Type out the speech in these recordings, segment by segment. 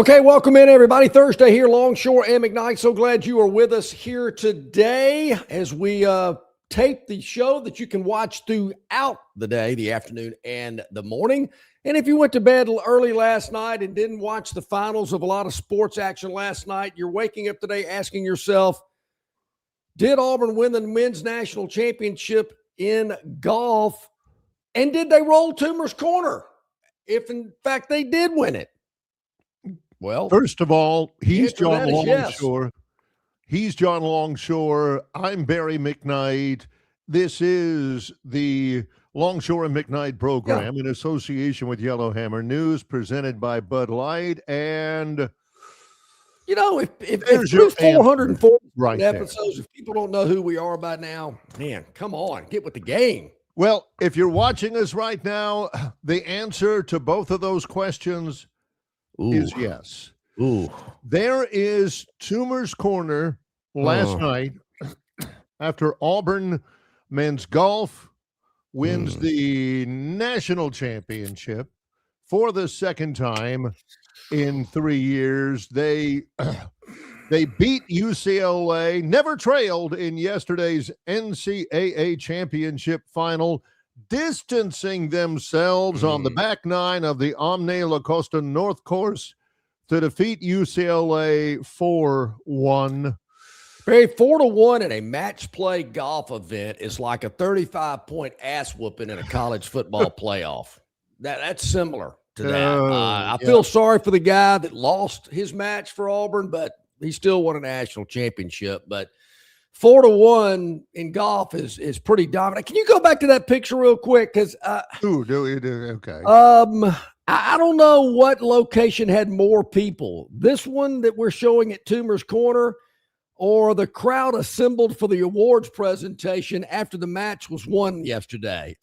Okay, welcome in, everybody. Thursday here, Longshore McKnight. So glad you are with us here today as we tape the show that you can watch throughout the day, the afternoon, and the morning. And if you went to bed early last night and didn't watch the finals of a lot of sports action last night, you're waking up today asking yourself, did Auburn win the men's national championship in golf? And did they roll Toomer's corner? If, in fact, they did win it. Well, first of all, he's John Longshore. Yes. He's John Longshore. I'm Barry McKnight. This is the Longshore McKnight program in association with Yellowhammer News, presented by Bud Light. And you know, if through 440 episodes, if people don't know who we are by now, man, come on, get with the game. Well, if you're watching us right now, the answer to both of those questions is yes. There is Toomer's Corner last night after Auburn men's golf wins the national championship for the second time in 3 years. They beat UCLA, never trailed in yesterday's NCAA championship final, distancing themselves on the back nine of the Omni La Costa North course to defeat UCLA 4-1. Barry, 4-1 in a match play golf event is like a 35-point ass whooping in a college football playoff. That's similar to that. I feel sorry for the guy that lost his match for Auburn, but he still won a national championship. But 4-1 in golf is pretty dominant. Can you go back to that picture real quick? Because okay. I don't know what location had more people. This one that we're showing at Toomer's Corner, or the crowd assembled for the awards presentation after the match was won yesterday.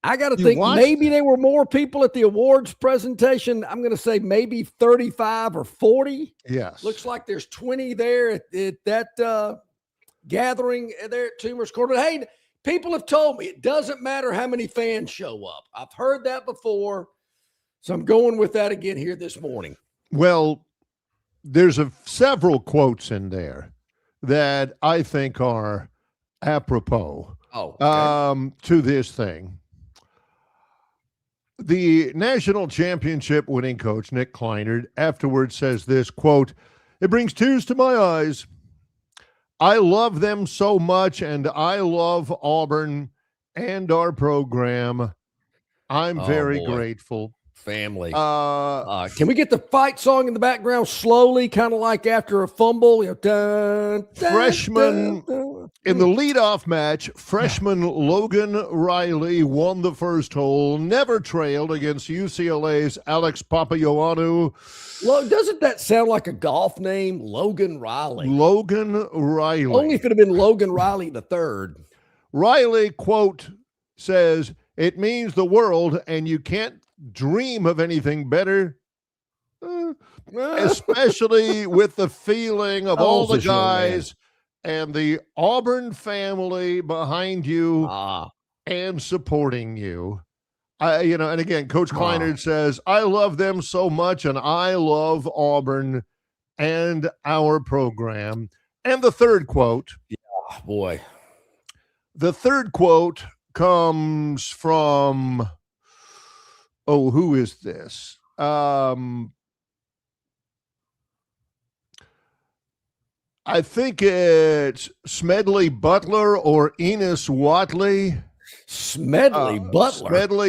I got to think maybe there were more people at the awards presentation. I'm going to say maybe 35 or 40. Yes. Looks like there's 20 there at that gathering there at Toomer's Corner. Hey, people have told me it doesn't matter how many fans show up. I've heard that before, so I'm going with that again here this morning. Well, there's several quotes in there that I think are apropos to this thing. The national championship winning coach, Nick Kleinert, afterwards says this, quote, "It brings tears to my eyes. I love them so much, and I love Auburn and our program. I'm very grateful." Family. Can we get the fight song in the background slowly, kind of like after a fumble? You know, freshman in the leadoff match, freshman Logan Riley won the first hole, never trailed against UCLA's Alex Papaioannou. Doesn't that sound like a golf name? Logan Riley. Logan Riley. Only if it had been Logan Riley the third. Riley, quote, says, "It means the world, and you can't dream of anything better, especially with the feeling of all the guys and the Auburn family behind you and supporting you." And again, Coach Kleinert says, "I love them so much, and I love Auburn and our program." And the third quote, the third quote comes from, who is this? I think it's Smedley Butler or Enos Wadley. Smedley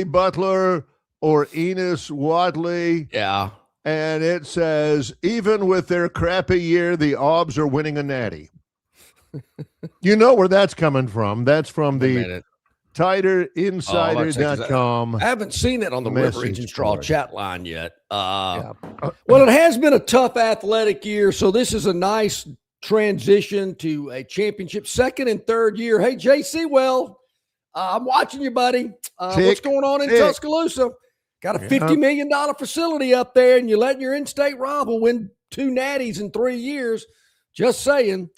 Butler or Enos Wadley. Yeah. And it says, "Even with their crappy year, the Aubs are winning a natty." You know where that's coming from. That's from the TiderInsider.com. I haven't seen it on the River Region Straw chat line yet. Well, it has been a tough athletic year, so this is a nice transition to a championship, second and third year. Hey, JC, I'm watching you, buddy. What's going on in Tuscaloosa? Got a $50 million facility up there, and you're letting your in-state rival win 2 natties in 3 years. Just saying.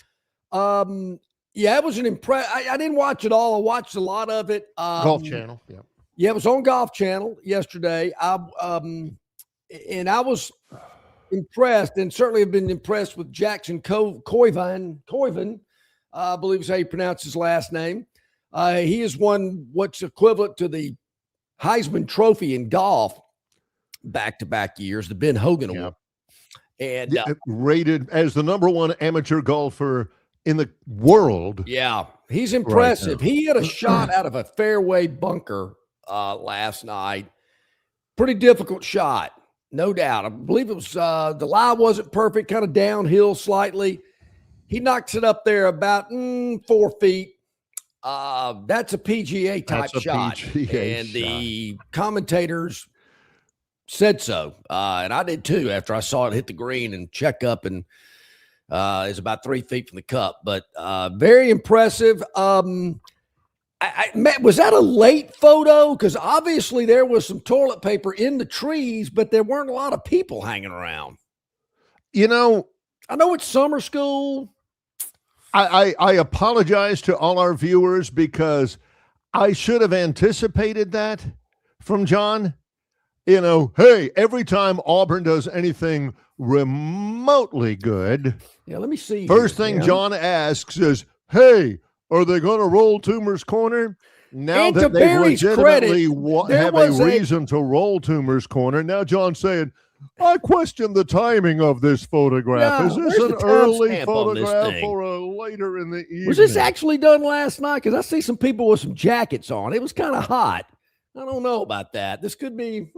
It was an I didn't watch it all. I watched a lot of it. Golf Channel. Yeah, it was on Golf Channel yesterday. And I was impressed, and certainly have been impressed with Jackson Koivan. I believe is how you pronounce his last name. He has won what's equivalent to the Heisman Trophy in golf back-to-back years, the Ben Hogan Award. And rated as the number one amateur golfer in the world. Yeah, he's impressive. Right, he had a shot out of a fairway bunker last night. Pretty difficult shot, no doubt. I believe it was the lie wasn't perfect, kind of downhill slightly. He knocks it up there about 4 feet. That's a PGA type shot. And the commentators said so. And I did too after I saw it hit the green and check up, and is about 3 feet from the cup. But very impressive. Was that a late photo? Because obviously there was some toilet paper in the trees, but there weren't a lot of people hanging around. You know, I know it's summer school. I apologize to all our viewers because I should have anticipated that from John. You know, hey, every time Auburn does anything remotely good, let me see. First thing John asks is, hey, are they going to roll Toomer's Corner? Now and that they legitimately have a reason to roll Toomer's Corner, now John's saying, I question the timing of this photograph. Is this an early photograph or a later in the evening? Was this actually done last night? Because I see some people with some jackets on. It was kind of hot. I don't know about that. This could be.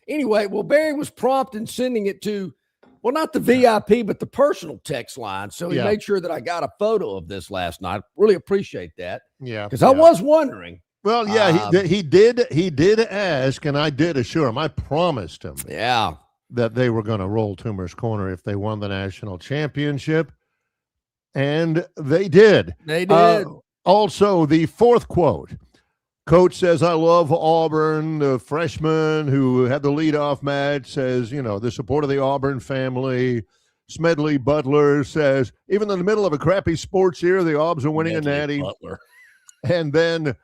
Anyway, well, Barry was prompt in sending it to, well, not the VIP, but the personal text line. So he made sure that I got a photo of this last night. Really appreciate that. Yeah. Because I was wondering. Well, yeah, he did ask, and I did assure him. I promised him. Yeah. That they were going to roll Toomer's Corner if they won the national championship. And they did. They did. Also, the fourth quote. Coach says, I love Auburn. The freshman who had the leadoff match says, the support of the Auburn family. Smedley Butler says, even in the middle of a crappy sports year, the Aubs are winning a natty. Butler. And then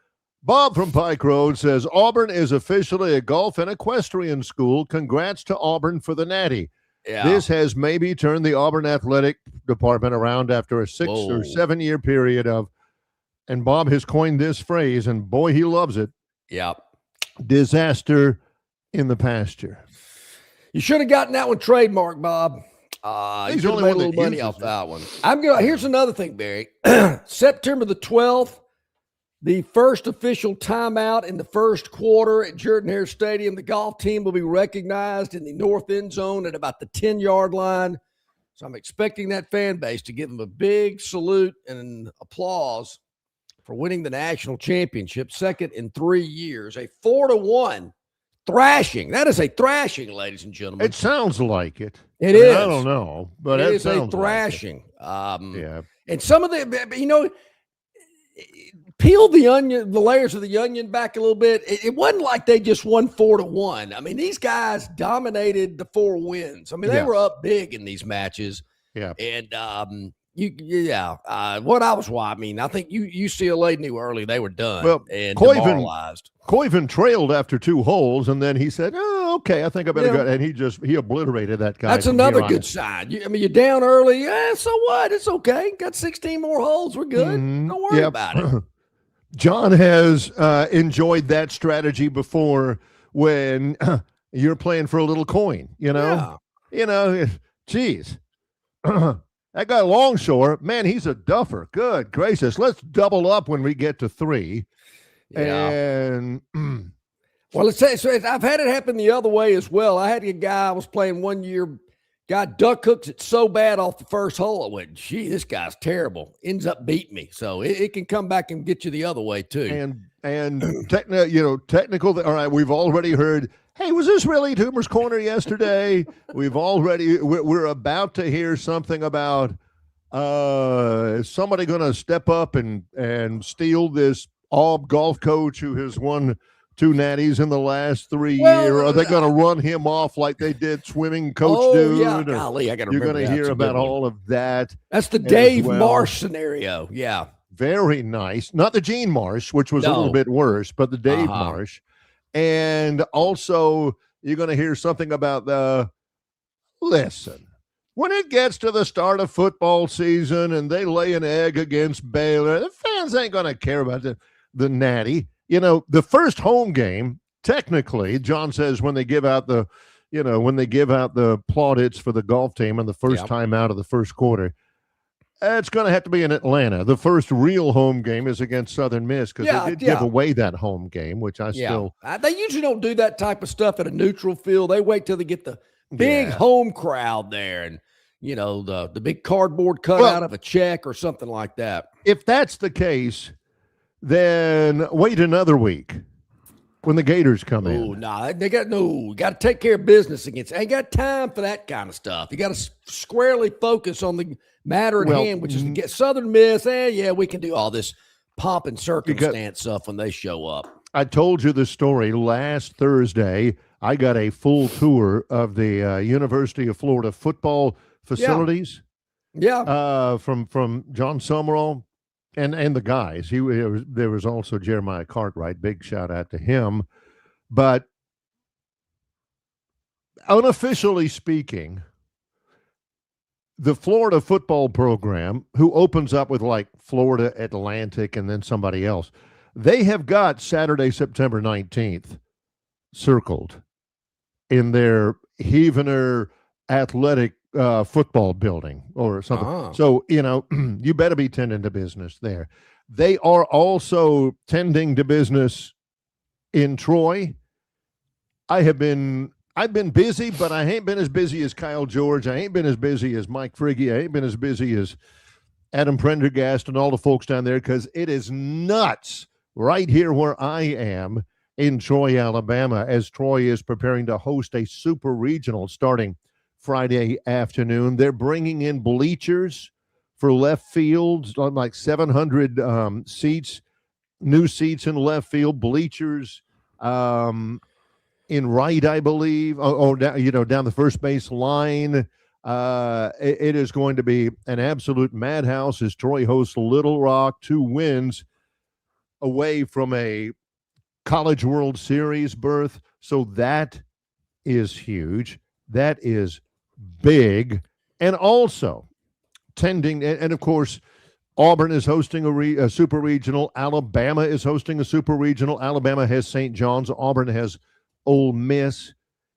Bob from Pike Road says, Auburn is officially a golf and equestrian school. Congrats to Auburn for the natty. Yeah. This has maybe turned the Auburn athletic department around after a 6 or 7 year period of, and Bob has coined this phrase, and boy, he loves it. Yeah. Disaster in the pasture. You should have gotten that one trademarked, Bob. You should have made a little money off that one. Here's another thing, Barry. September the 12th, the first official timeout in the first quarter at Jordan-Hare Stadium. The golf team will be recognized in the north end zone at about the 10-yard line. So I'm expecting that fan base to give them a big salute and applause for winning the national championship, second in 3 years. A 4-1 thrashing. That is a thrashing, ladies and gentlemen. It sounds like it. It is. I don't know, but it is a thrashing. Yeah. And some of the, peel the layers of the onion back a little bit. It wasn't like they just won 4-1. I mean, these guys dominated the 4 wins. I mean, they were up big in these matches. Yeah. And what I was watching, I mean, I think UCLA knew early they were done and demoralized. Coivan trailed after 2 holes, and then he said, "Oh, okay, I think I better go." And he obliterated that guy. That's another good sign. You're down early. Yeah, so what? It's okay. Got 16 more holes. We're good. Don't worry about it. John has enjoyed that strategy before when you're playing for a little coin. Geez. That guy Longshore, man, he's a duffer. Good gracious. Let's double up when we get to 3. Yeah. And well, let's say, so I've had it happen the other way as well. I had a guy I was playing one year, guy duck hooks it so bad off the first hole. I went, gee, this guy's terrible. Ends up beating me. So it can come back and get you the other way too. And technical. All right, we've already heard. Hey, was this really Toomer's Corner yesterday? We're about to hear something about is somebody going to step up and steal this Aub golf coach who has won 2 natties in the last 3 years? Are they going to run him off like they did swimming coach dude? Yeah, golly, I got to remember. You're going to hear about all of that. That's the Dave Marsh scenario. Yeah. Very nice. Not the Gene Marsh, which was a little bit worse, but the Dave Marsh. And also, you're going to hear something about listen, when it gets to the start of football season and they lay an egg against Baylor, the fans ain't going to care about the Natty. You know, the first home game, technically, John says when they give out the plaudits for the golf team on the first time out of the first quarter, it's going to have to be in Atlanta. The first real home game is against Southern Miss because they did give away that home game, which I still. They usually don't do that type of stuff at a neutral field. They wait till they get the big home crowd there and, you know, the big cardboard cutout of a check or something like that. If that's the case, then wait another week when the Gators come in. Oh, no, got to take care of business against. Ain't got time for that kind of stuff. You got to squarely focus on the matter at hand, which is to get Southern Miss. We can do all this pomp and circumstance stuff when they show up. I told you the story last Thursday. I got a full tour of the University of Florida football facilities. From John Summerall and the guys. There was also Jeremiah Cartwright. Big shout out to him. But unofficially speaking, the Florida football program, who opens up with like Florida Atlantic and then somebody else, they have got Saturday, September 19th circled in their Heavener Athletic football building or something. So, you know, you better be tending to business there. They are also tending to business in Troy. I've been busy, but I ain't been as busy as Kyle George. I ain't been as busy as Mike Frigge. I ain't been as busy as Adam Prendergast and all the folks down there because it is nuts right here where I am in Troy, Alabama, as Troy is preparing to host a super regional starting Friday afternoon. They're bringing in bleachers for left field, like 700 seats, new seats in left field, bleachers in right, I believe, down the first base line. It is going to be an absolute madhouse as Troy hosts Little Rock, 2 wins away from a College World Series berth. So that is huge. That is big. And also tending, and of course, Auburn is hosting a super regional. Alabama is hosting a super regional. Alabama has St. John's. Auburn has Ole Miss.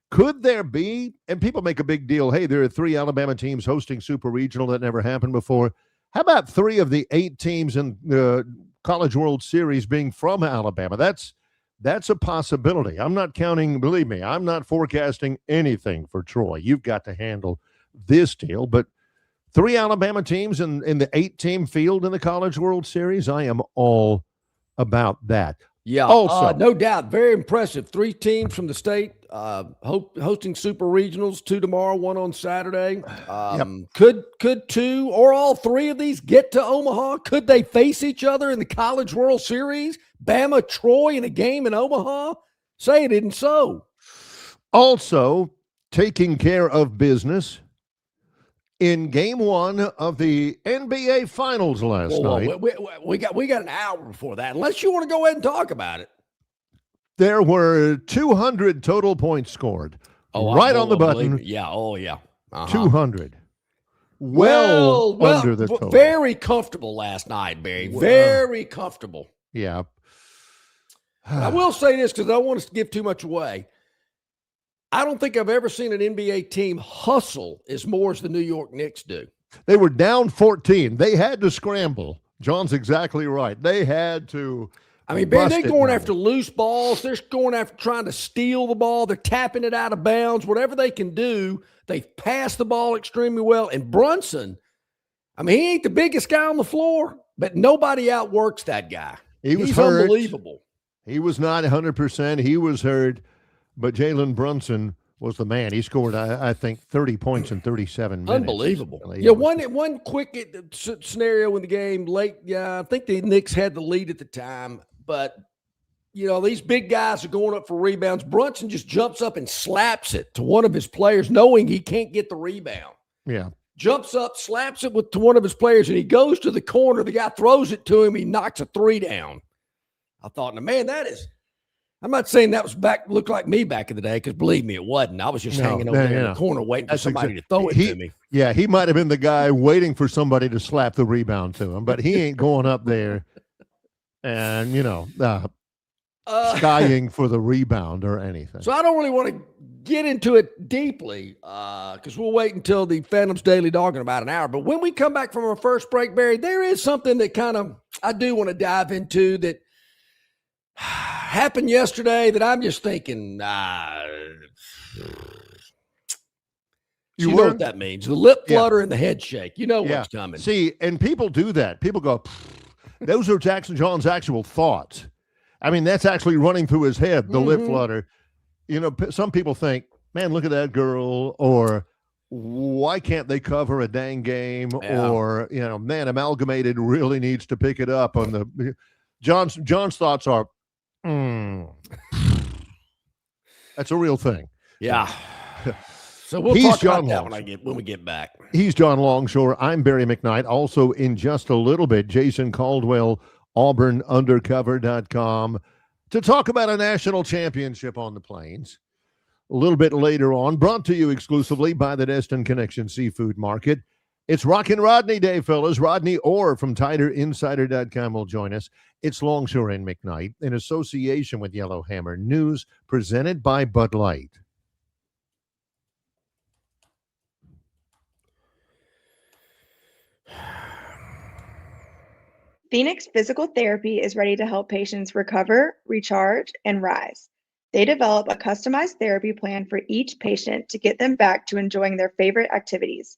Could there be, and people make a big deal, hey, there are 3 Alabama teams hosting super regional. That never happened before. How about 3 of the 8 teams in the College World Series being from Alabama? That's a possibility. I'm not counting, believe me, I'm not forecasting anything for Troy. You've got to handle this deal. But 3 Alabama teams in the 8-team field in the College World Series, I am all about that. Yeah, also, no doubt. Very impressive. 3 teams from the state hosting super regionals, 2 tomorrow, 1 on Saturday. Could 2 or all 3 of these get to Omaha? Could they face each other in the College World Series? Bama, Troy in a game in Omaha? Say it isn't so. Also, taking care of business in game 1 of the NBA Finals last night. We got an hour before that, unless you want to go ahead and talk about it. There were 200 total points scored. Right on the button. Yeah, 200. Well under the total. Very comfortable last night, Barry. Very comfortable. Yeah. I will say this because I don't want us to give too much away. I don't think I've ever seen an NBA team hustle as more as the New York Knicks do. They were down 14. They had to scramble. John's exactly right. They had to. I mean, they're going after loose balls. They're going after trying to steal the ball. They're tapping it out of bounds. Whatever they can do, they've passed the ball extremely well. And Brunson, I mean, he ain't the biggest guy on the floor, but nobody outworks that guy. He's hurt. Unbelievable. He was not 100%. He was hurt. But Jalen Brunson was the man. He scored, I think, 30 points in 37 minutes. Unbelievable. Yeah, one quick scenario in the game late. Yeah, I think the Knicks had the lead at the time. But, you know, these big guys are going up for rebounds. Brunson just jumps up and slaps it to one of his players, knowing he can't get the rebound. Yeah. Jumps up, slaps it to one of his players, and he goes to the corner. The guy throws it to him. He knocks a 3 down. I thought, man, that is I'm not saying that was looked like me back in the day, because believe me, it wasn't. I was just hanging over there in the corner waiting for somebody to throw it to me. Yeah, he might have been the guy waiting for somebody to slap the rebound to him, but he ain't going up there and, skying for the rebound or anything. So I don't really want to get into it deeply because we'll wait until the Phantoms Daily Dog in about an hour. But when we come back from our first break, Barry, there is something that I do want to dive into that happened yesterday that I'm just thinking, you know what that means. The lip flutter and the head shake. You know what's coming. See, and people do that. People go, those are Jackson John's actual thoughts. I mean, that's actually running through his head, the lip flutter. Some people think, man, look at that girl, or why can't they cover a dang game? Yeah. Or, man, Amalgamated really needs to pick it up on the John's thoughts are, that's a real thing. Yeah. So we'll talk about that when we get back. He's John Longshore. I'm Barry McKnight. Also, in just a little bit, Jason Caldwell, AuburnUndercover.com, to talk about a national championship on the Plains. A little bit later on, brought to you exclusively by the Destin Connection Seafood Market. It's Rockin' Rodney Day, fellas. Rodney Orr from TiderInsider.com will join us. It's Longshore and McKnight in association with Yellowhammer News, presented by Bud Light. Phoenix Physical Therapy is ready to help patients recover, recharge, and rise. They develop a customized therapy plan for each patient to get them back to enjoying their favorite activities.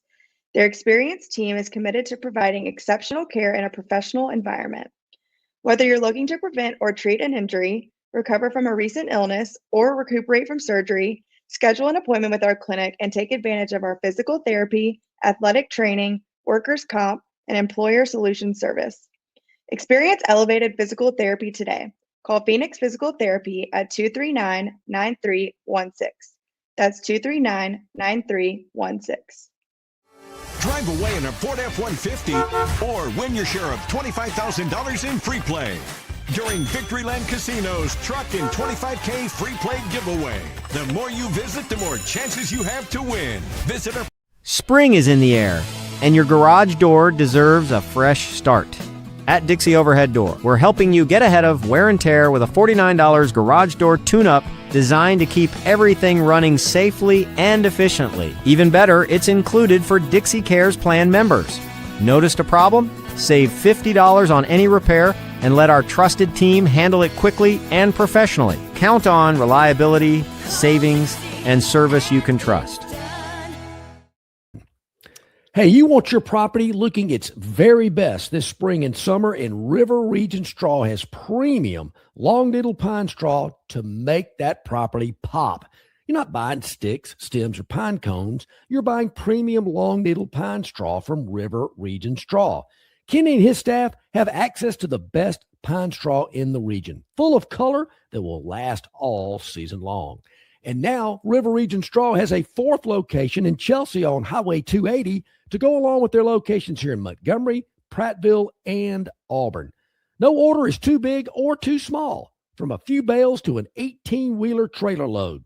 Their experienced team is committed to providing exceptional care in a professional environment. Whether you're looking to prevent or treat an injury, recover from a recent illness, or recuperate from surgery, schedule an appointment with our clinic and take advantage of our physical therapy, athletic training, workers' comp, and employer solutions service. Experience elevated physical therapy today. Call Phoenix Physical Therapy at 239-9316. That's 239-9316. Drive away in a Ford F-150 or win your share of $25,000 in free play during Victoryland Casino's Truck and $25K free play giveaway. The more you visit, the more chances you have to win. Visit our... Spring is in the air, and your garage door deserves a fresh start. At Dixie Overhead Door, we're helping you get ahead of wear and tear with a $49 garage door tune-up designed to keep everything running safely and efficiently. Even better, it's included for Dixie Cares Plan members. Noticed a problem? Save $50 on any repair and let our trusted team handle it quickly and professionally. Count on reliability, savings, and service you can trust. Hey, you want your property looking its very best this spring and summer, and River Region Straw has premium long needle pine straw to make that property pop. You're not buying sticks, stems, or pine cones. You're buying premium long needle pine straw from River Region Straw. Kenny and his staff have access to the best pine straw in the region, full of color that will last all season long. And now River Region Straw has a fourth location in Chelsea on Highway 280 to go along with their locations here in Montgomery, Prattville, and Auburn. No order is too big or too small, from a few bales to an 18-wheeler trailer load.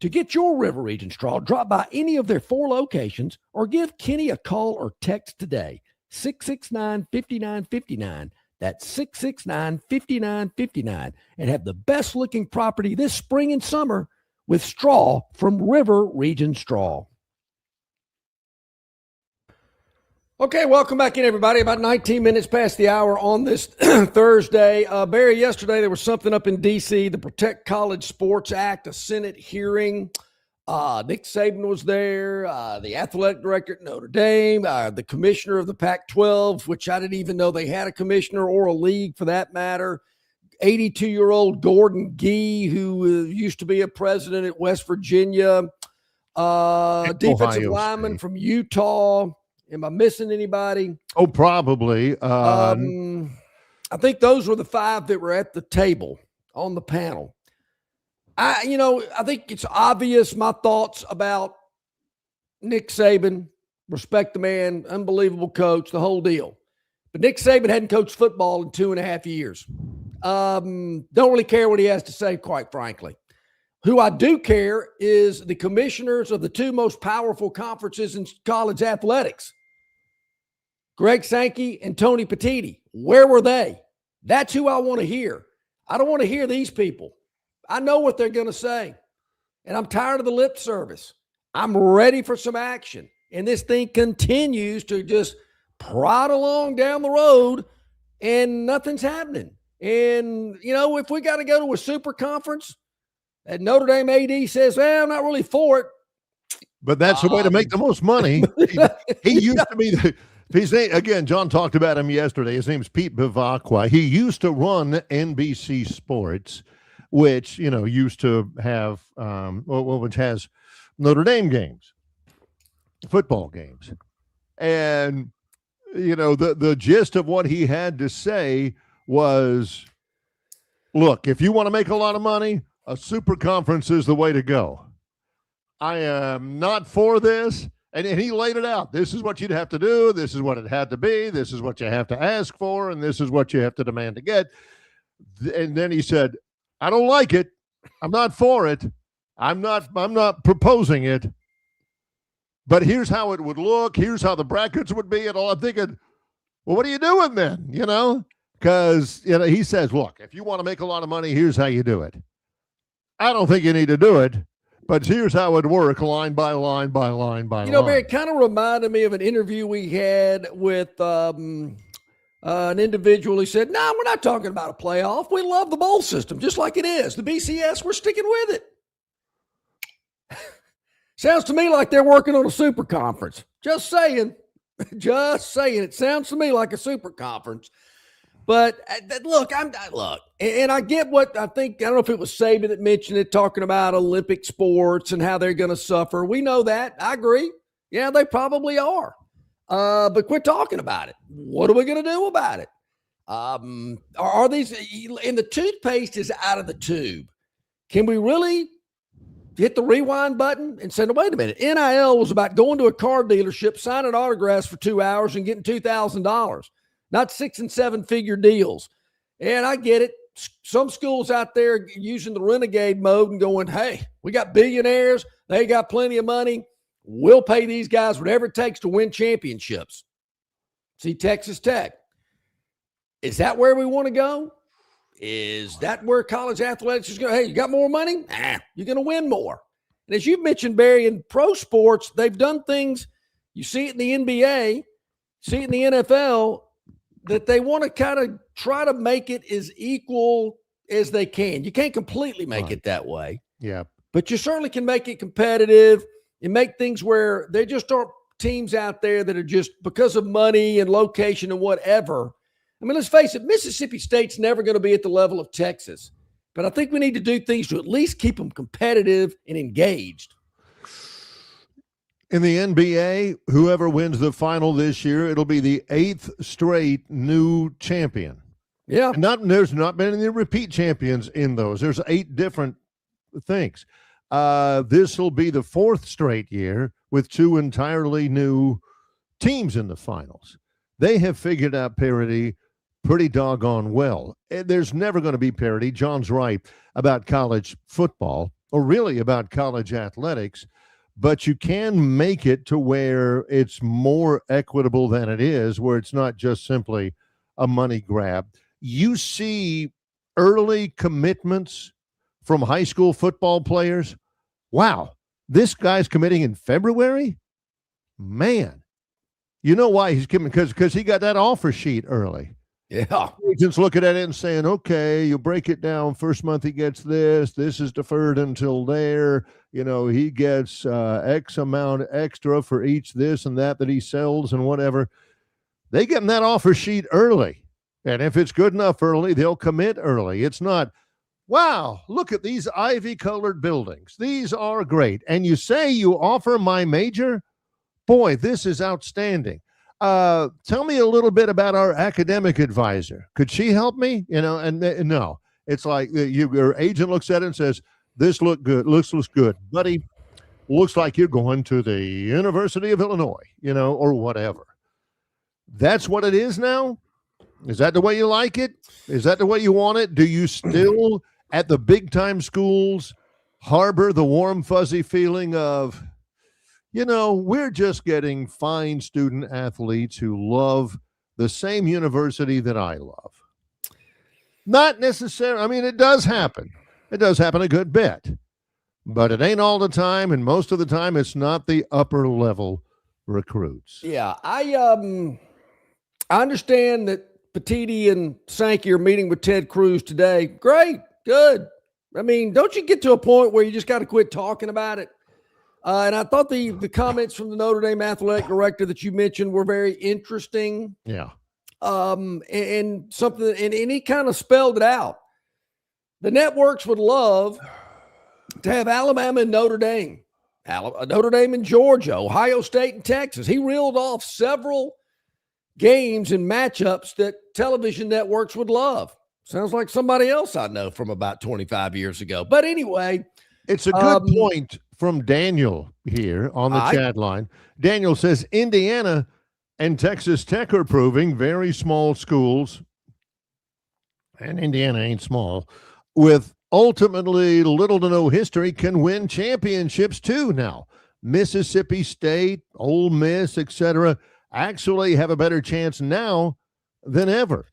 To get your River Region Straw, drop by any of their four locations or give Kenny a call or text today, 669-5959. That's 669-5959, and have the best-looking property this spring and summer with straw from River Region Straw. Okay, welcome back in, everybody. About 19 minutes past the hour on this Thursday. Barry, yesterday there was something up in D.C., the Protect College Sports Act, a Senate hearing. Nick Saban was there, the athletic director at Notre Dame, the commissioner of the Pac-12, which I didn't even know they had a commissioner or a league for that matter. 82-year-old Gordon Gee, who used to be a president at West Virginia, defensive lineman from Utah. Am I missing anybody? Oh, probably. I think those were the five that were at the table on the panel. I think it's obvious my thoughts about Nick Saban, respect the man, unbelievable coach, the whole deal. But Nick Saban hadn't coached football in 2.5 years. Don't really care what he has to say, quite frankly. Who I do care is the commissioners of the two most powerful conferences in college athletics, Greg Sankey and Tony Petitti. Where were they? That's who I want to hear. I don't want to hear these people. I know what they're going to say, and I'm tired of the lip service. I'm ready for some action, and this thing continues to just prod along down the road, and nothing's happening. And, if we got to go to a super conference, and Notre Dame AD says, well, I'm not really for it. But that's the way to make the most money. He used to be his name, again, John talked about him yesterday. His name's Pete Bivacqua. He used to run NBC Sports, which, used to have, which has Notre Dame games, football games. And, the gist of what he had to say was, look, if you want to make a lot of money, a super conference is the way to go. I am not for this. And he laid it out. This is what you'd have to do. This is what it had to be. This is what you have to ask for. And this is what you have to demand to get. And then he said, I don't like it. I'm not for it. I'm not proposing it. But here's how it would look. Here's how the brackets would be. And all I'm thinking, well, what are you doing then? Because, he says, look, if you want to make a lot of money, here's how you do it. I don't think you need to do it. But here's how it works, line by line by line by line. Barry, it kind of reminded me of an interview we had with an individual who said, no, we're not talking about a playoff. We love the bowl system, just like it is. The BCS, we're sticking with it. Sounds to me like they're working on a super conference. Just saying. Just saying. It sounds to me like a super conference. But look, and I get what I think. I don't know if it was Saban that mentioned it, talking about Olympic sports and how they're going to suffer. We know that. I agree. Yeah, they probably are. But quit talking about it. What are we going to do about it? Are these, and the toothpaste is out of the tube. Can we really hit the rewind button and say, no, wait a minute. NIL was about going to a car dealership, signing autographs for 2 hours and getting $2,000. Not 6- and 7-figure deals. And I get it. Some schools out there using the renegade mode and going, hey, we got billionaires. They got plenty of money. We'll pay these guys whatever it takes to win championships. See Texas Tech. Is that where we want to go? Is that where college athletics is going? Hey, you got more money? You're going to win more. And as you mentioned, Barry, in pro sports, they've done things. You see it in the NBA, see it in the NFL, that they want to kind of try to make it as equal as they can. You can't completely make it that way. Yeah. But you certainly can make it competitive and make things where there just aren't teams out there that are just because of money and location and whatever. I mean, let's face it, Mississippi State's never going to be at the level of Texas. But I think we need to do things to at least keep them competitive and engaged. In the NBA, whoever wins the final this year, it'll be the 8th straight new champion. Yeah. And there's not been any repeat champions in those. There's 8 different things. This will be the 4th straight year with 2 entirely new teams in the finals. They have figured out parity pretty doggone well. There's never going to be parity. John's right about college football, or really about college athletics. But you can make it to where it's more equitable than it is, where it's not just simply a money grab. You see early commitments from high school football players. Wow, this guy's committing in February? Man, you know why he's committing? Because he got that offer sheet early. Yeah. Agents looking at it and saying, okay, you break it down. First month he gets this. This is deferred until there. He gets X amount extra for each this and that he sells and whatever. They get him that offer sheet early. And if it's good enough early, they'll commit early. It's not, wow, look at these ivy-colored buildings. These are great. And you say you offer my major? Boy, this is outstanding. Tell me a little bit about our academic advisor. Could she help me? And no, it's like your agent looks at it and says, this looks good, looks good, buddy. Looks like you're going to the University of Illinois, or whatever. That's what it is now. Is that the way you like it? Is that the way you want it? Do you still, at the big-time schools, harbor the warm, fuzzy feeling of, we're just getting fine student athletes who love the same university that I love? Not necessarily. I mean, it does happen. It does happen a good bit. But it ain't all the time, and most of the time it's not the upper-level recruits. Yeah, I understand that Petiti and Sankey are meeting with Ted Cruz today. Great, good. I mean, don't you get to a point where you just got to quit talking about it? And I thought the comments from the Notre Dame athletic director that you mentioned were very interesting. Yeah. And something, and he kind of spelled it out. The networks would love to have Alabama and Notre Dame, Notre Dame and Georgia, Ohio State and Texas. He reeled off several games and matchups that television networks would love. Sounds like somebody else I know from about 25 years ago. But anyway, it's a good point from Daniel here on the chat line. Daniel says Indiana and Texas Tech are proving very small schools, and Indiana ain't small, with ultimately little to no history, can win championships too now. Mississippi State, Ole Miss, etc., actually have a better chance now than ever.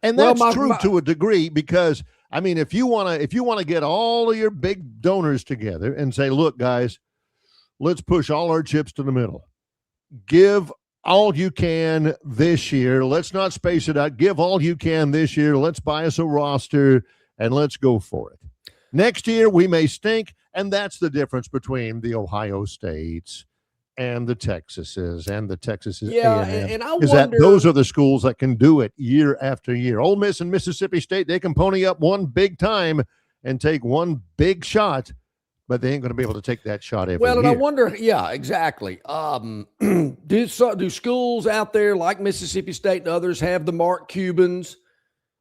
And that's true to a degree, because I mean, if you want to get all of your big donors together and say, look, guys, let's push all our chips to the middle. Give all you can this year. Let's not space it out. Give all you can this year. Let's buy us a roster and let's go for it. Next year, we may stink, and that's the difference between the Ohio States and the Texases and the Texases. Yeah, A&M, and I is wonder, that those are the schools that can do it year after year. Ole Miss and Mississippi State, they can pony up one big time and take one big shot, but they ain't going to be able to take that shot every year. and I wonder, yeah, exactly. Do schools out there like Mississippi State and others have the Mark Cubans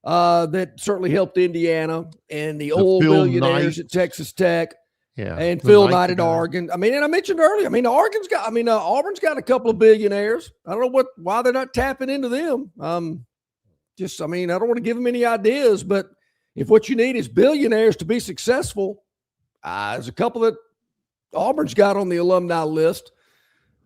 that certainly helped Indiana and the old billionaires at Texas Tech? Yeah, and Phil Knight at Oregon. I mean, and I mentioned earlier, Auburn's got a couple of billionaires. I don't know why they're not tapping into them. I don't want to give them any ideas, but if what you need is billionaires to be successful, there's a couple that Auburn's got on the alumni list.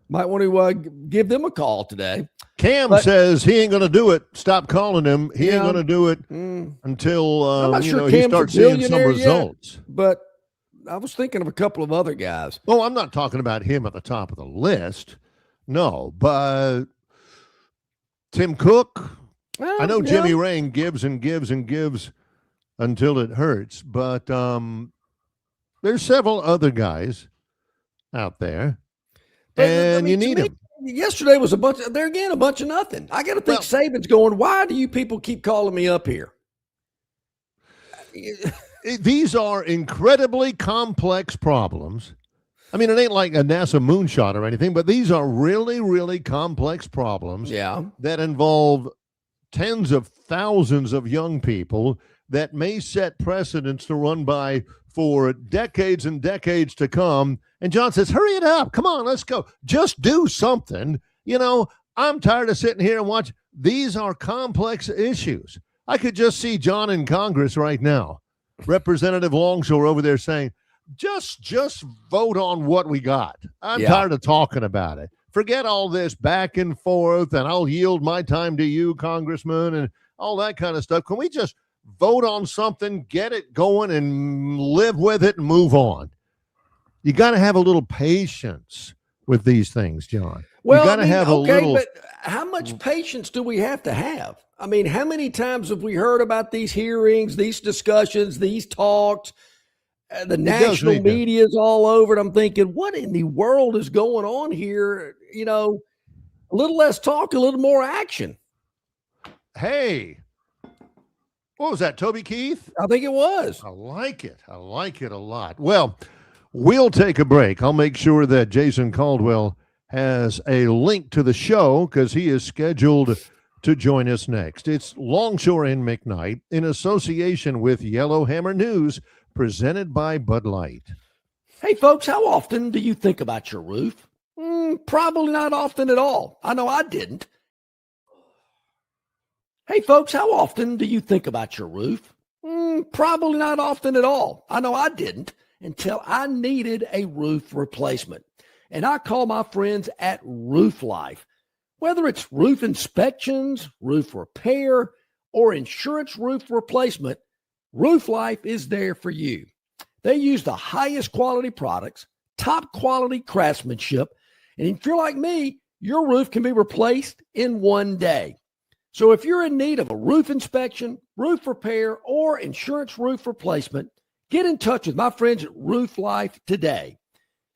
Might want to give them a call today. Cam says he ain't going to do it. Stop calling him. He ain't going to do it until I'm not sure he starts seeing some results. Yet, but I was thinking of a couple of other guys. Oh, I'm not talking about him at the top of the list. No, but Tim Cook. Well, I know Jimmy Rain gives and gives and gives until it hurts, but there's several other guys out there, and you need them. Yesterday was a bunch of nothing. I got to think Saban's going, why do you people keep calling me up here? These are incredibly complex problems. I mean, it ain't like a NASA moonshot or anything, but these are really, really complex problems that involve tens of thousands of young people that may set precedents to run by for decades and decades to come. And John says, hurry it up. Come on, let's go. Just do something. I'm tired of sitting here and watch. These are complex issues. I could just see John in Congress right now. Representative Longshore over there saying, just vote on what we got. I'm tired of talking about it. Forget all this back and forth, and I'll yield my time to you, Congressman, and all that kind of stuff. Can we just vote on something, get it going, and live with it and move on? You got to have a little patience with these things, John. Well, you got to have a little. But how much patience do we have to have? I mean, how many times have we heard about these hearings, these discussions, these talks? The national media is all over it. I'm thinking, what in the world is going on here? A little less talk, a little more action. Hey, what was that, Toby Keith? I think it was. I like it. I like it a lot. Well, we'll take a break. I'll make sure that Jason Caldwell has a link to the show because he is scheduled to join us next. It's Longshore and McKnight in association with Yellowhammer News, presented by Bud Light. Hey, folks, how often do you think about your roof? Probably not often at all. I know I didn't. Hey, folks, how often do you think about your roof? Probably not often at all. I know I didn't until I needed a roof replacement. And I call my friends at Roof Life. Whether it's roof inspections, roof repair, or insurance roof replacement, Roof Life is there for you. They use the highest quality products, top quality craftsmanship, and if you're like me, your roof can be replaced in one day. So if you're in need of a roof inspection, roof repair, or insurance roof replacement, get in touch with my friends at Roof Life today.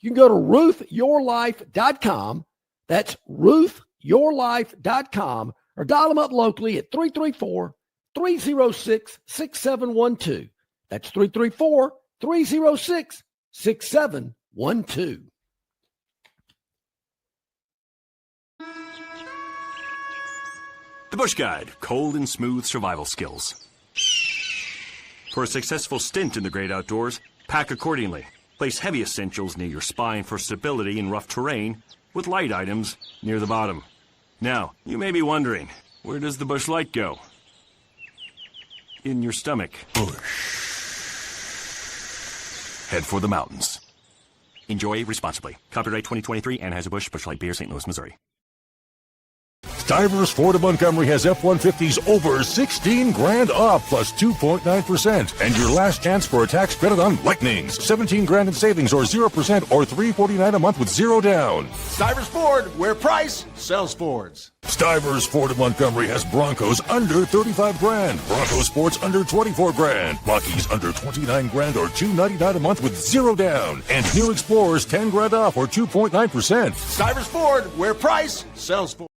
You can go to roofyourlife.com. That's roofyourlife.com, or dial them up locally at 334-306-6712. That's 334-306-6712. The Bush Guide, cold and smooth survival skills. For a successful stint in the great outdoors, pack accordingly. Place heavy essentials near your spine for stability in rough terrain, with light items near the bottom. Now, you may be wondering, where does the Bush Light go? In your stomach. Head for the mountains. Enjoy responsibly. Copyright 2023, Anheuser-Busch, Bush Light Beer, St. Louis, Missouri. Stivers Ford of Montgomery has F-150s over 16 grand off plus 2.9%. And your last chance for a tax credit on Lightnings. 17 grand in savings or 0% or $349 a month with zero down. Stivers Ford, where price sells Fords. Stivers Ford of Montgomery has Broncos under 35 grand. Bronco Sports under 24 grand. Rockies under 29 grand or $299 a month with zero down. And new Explorers 10 grand off or 2.9%. Stivers Ford, where price sells Ford.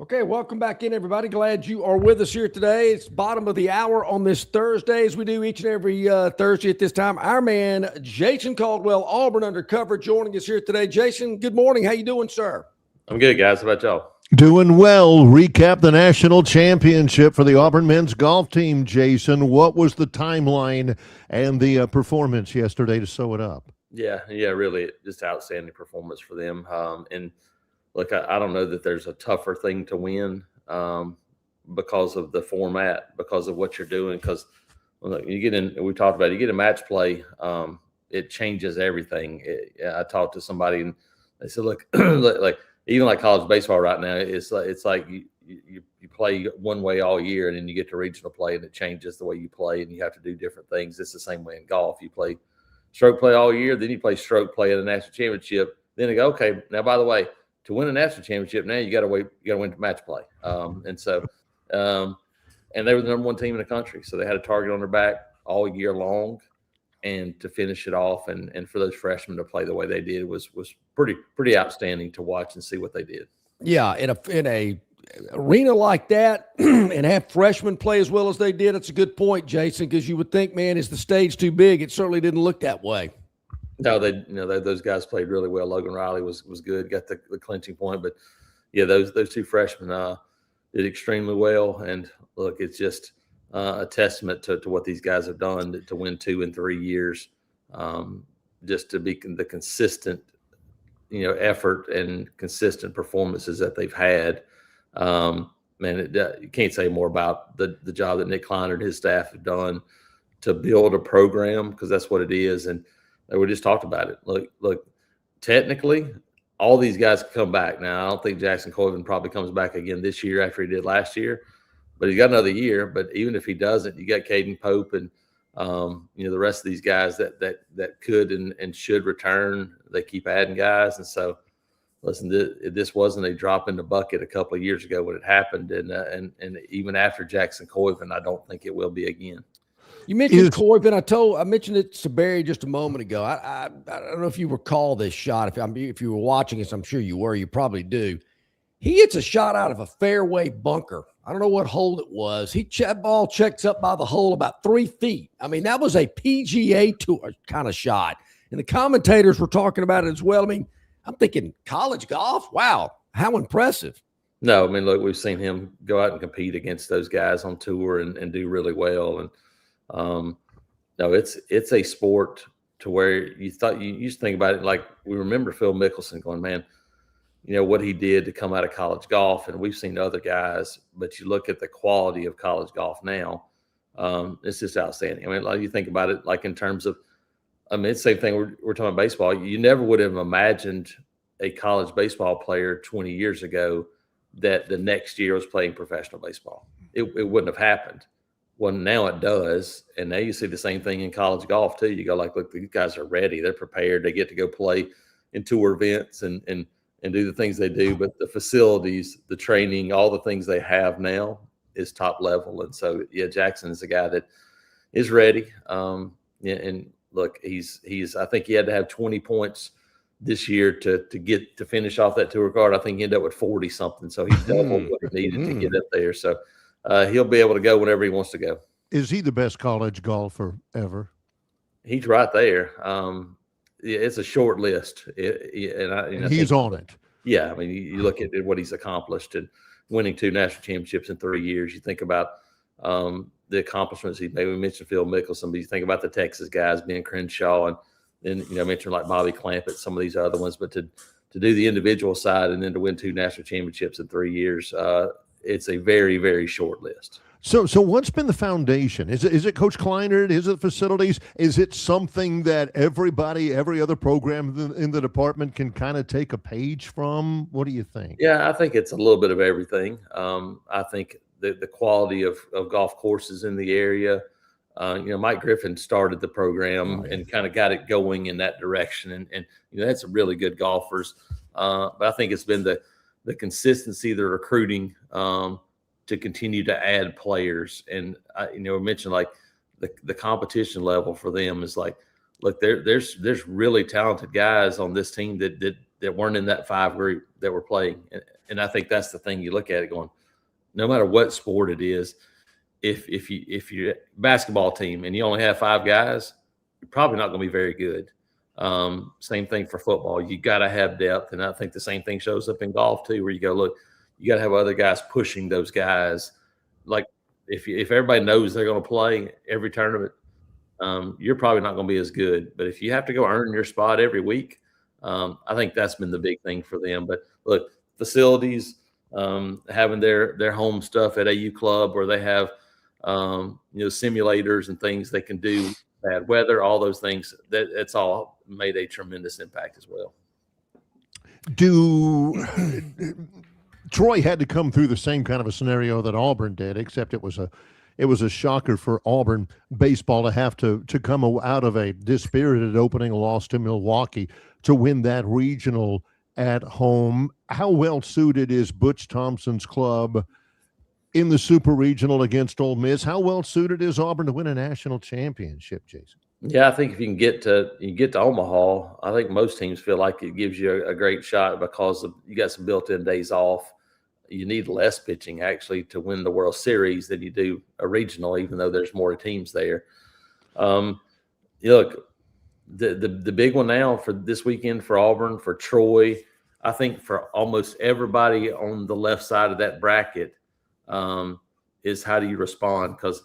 Okay, welcome back in, everybody. Glad you are with us here today. It's bottom of the hour on this Thursday, as we do each and every Thursday at this time. Our man, Jason Caldwell, Auburn Undercover, joining us here today. Jason, good morning. How you doing, sir? I'm good, guys. How about y'all? Doing well. Recap the national championship for the Auburn men's golf team, Jason. What was the timeline and the performance yesterday to sew it up? Yeah, really, just outstanding performance for them. And look, I don't know that there's a tougher thing to win because of the format, because of what you're doing. Because you get in, we talked about it, you get a match play, it changes everything. I talked to somebody and they said, look, like even like college baseball right now, it's like you play one way all year, and then you get to regional play, and it changes the way you play, and you have to do different things. It's the same way in golf. You play stroke play all year, then you play stroke play at a national championship. Then they go, okay, now by the way, to win a national championship, now you got to win match play. And they were the number one team in the country. So they had a target on their back all year long, and to finish it off and for those freshmen to play the way they did was pretty outstanding to watch and see what they did. Yeah. In a arena like that and have freshmen play as well as they did. It's a good point, Jason, because you would think, man, is the stage too big? It certainly didn't look that way. No, those guys played really well. Logan Riley was good, got the clinching point. But, yeah, those two freshmen did extremely well. And, look, it's just a testament to what these guys have done to win 2 and 3 years, just to be the consistent, effort and consistent performances that they've had. You can't say more about the job that Nick Kleiner and his staff have done to build a program, because that's what it is. And we just talked about it. Look, technically, all these guys can come back. Now, I don't think Jackson Coyven probably comes back again this year after he did last year, but he's got another year. But even if he doesn't, you got Caden Pope and the rest of these guys that could and should return. They keep adding guys, and so listen, this wasn't a drop in the bucket a couple of years ago when it happened, and even after Jackson Coyven, I don't think it will be again. You mentioned Coyven. I mentioned it to Barry just a moment ago. I don't know if you recall this shot. If you were watching this, I'm sure you were. You probably do. He hits a shot out of a fairway bunker. I don't know what hole it was. Ball checks up by the hole about 3 feet. I mean, that was a PGA Tour kind of shot. And the commentators were talking about it as well. I mean, I'm thinking college golf. Wow, how impressive. No, I mean, look, we've seen him go out and compete against those guys on tour and do really well. And no, it's a sport to where you used to think about it like we remember Phil Mickelson going, man, what he did to come out of college golf, and we've seen other guys, but you look at the quality of college golf now, it's just outstanding. I mean, like you think about it, like in terms of, I mean, it's the same thing. We're talking about baseball. You never would have imagined a college baseball player 20 years ago that the next year was playing professional baseball. It wouldn't have happened. Well, now it does. And now you see the same thing in college golf too. You go like, look, these guys are ready. They're prepared. They get to go play in tour events and do the things they do. But the facilities, the training, all the things they have now is top level. And so, yeah, Jackson is a guy that is ready. And look, he's I think he had to have 20 points this year to finish off that tour card. I think he ended up with 40 something. So he's doubled what he needed to get up there. So he'll be able to go whenever he wants to go. Is he the best college golfer ever? He's right there. Yeah, it's a short list. And he's on it. Yeah. I mean, you look at what he's accomplished and winning 2 national championships in 3 years. You think about the accomplishments he made. We mentioned Phil Mickelson, but you think about the Texas guys being Crenshaw and mentioned like Bobby Clampett, some of these other ones, but to do the individual side and then to win 2 national championships in 3 years, it's a very, very short list. So what's been the foundation? Is it Coach Kleinert? Is it facilities? Is it something that every other program in the department can kind of take a page from? What do you think? Yeah, I think it's a little bit of everything. I think the quality of golf courses in the area. Mike Griffin started the program and kind of got it going in that direction. And had some really good golfers. But I think it's been the consistency, the recruiting to continue to add players. And, we mentioned like the competition level for them is like, look, there's really talented guys on this team that weren't in that 5 group that were playing. And I think that's the thing you look at it going, no matter what sport it is, if you're a basketball team and you only have 5 guys, you're probably not going to be very good. Same thing for football. You got to have depth. And I think the same thing shows up in golf too, where you go, look, you got to have other guys pushing those guys. Like if everybody knows they're going to play every tournament, you're probably not going to be as good. But if you have to go earn your spot every week, I think that's been the big thing for them. But look, facilities, having their home stuff at AU Club where they have simulators and things they can do, bad weather, all those things, that's all made a tremendous impact as well. Troy had to come through the same kind of a scenario that Auburn did, except it was a shocker for Auburn baseball to have to come out of a dispirited opening loss to Milwaukee to win that regional at home. How well suited is Butch Thompson's club in the Super Regional against Ole Miss? How well suited is Auburn to win a national championship, Jason? Yeah, I think if you can get to Omaha, I think most teams feel like it gives you a great shot because you got some built-in days off. You need less pitching actually to win the World Series than you do a regional, even though there's more teams there. Look, the big one now for this weekend for Auburn, for Troy, I think for almost everybody on the left side of that bracket, is how do you respond? Because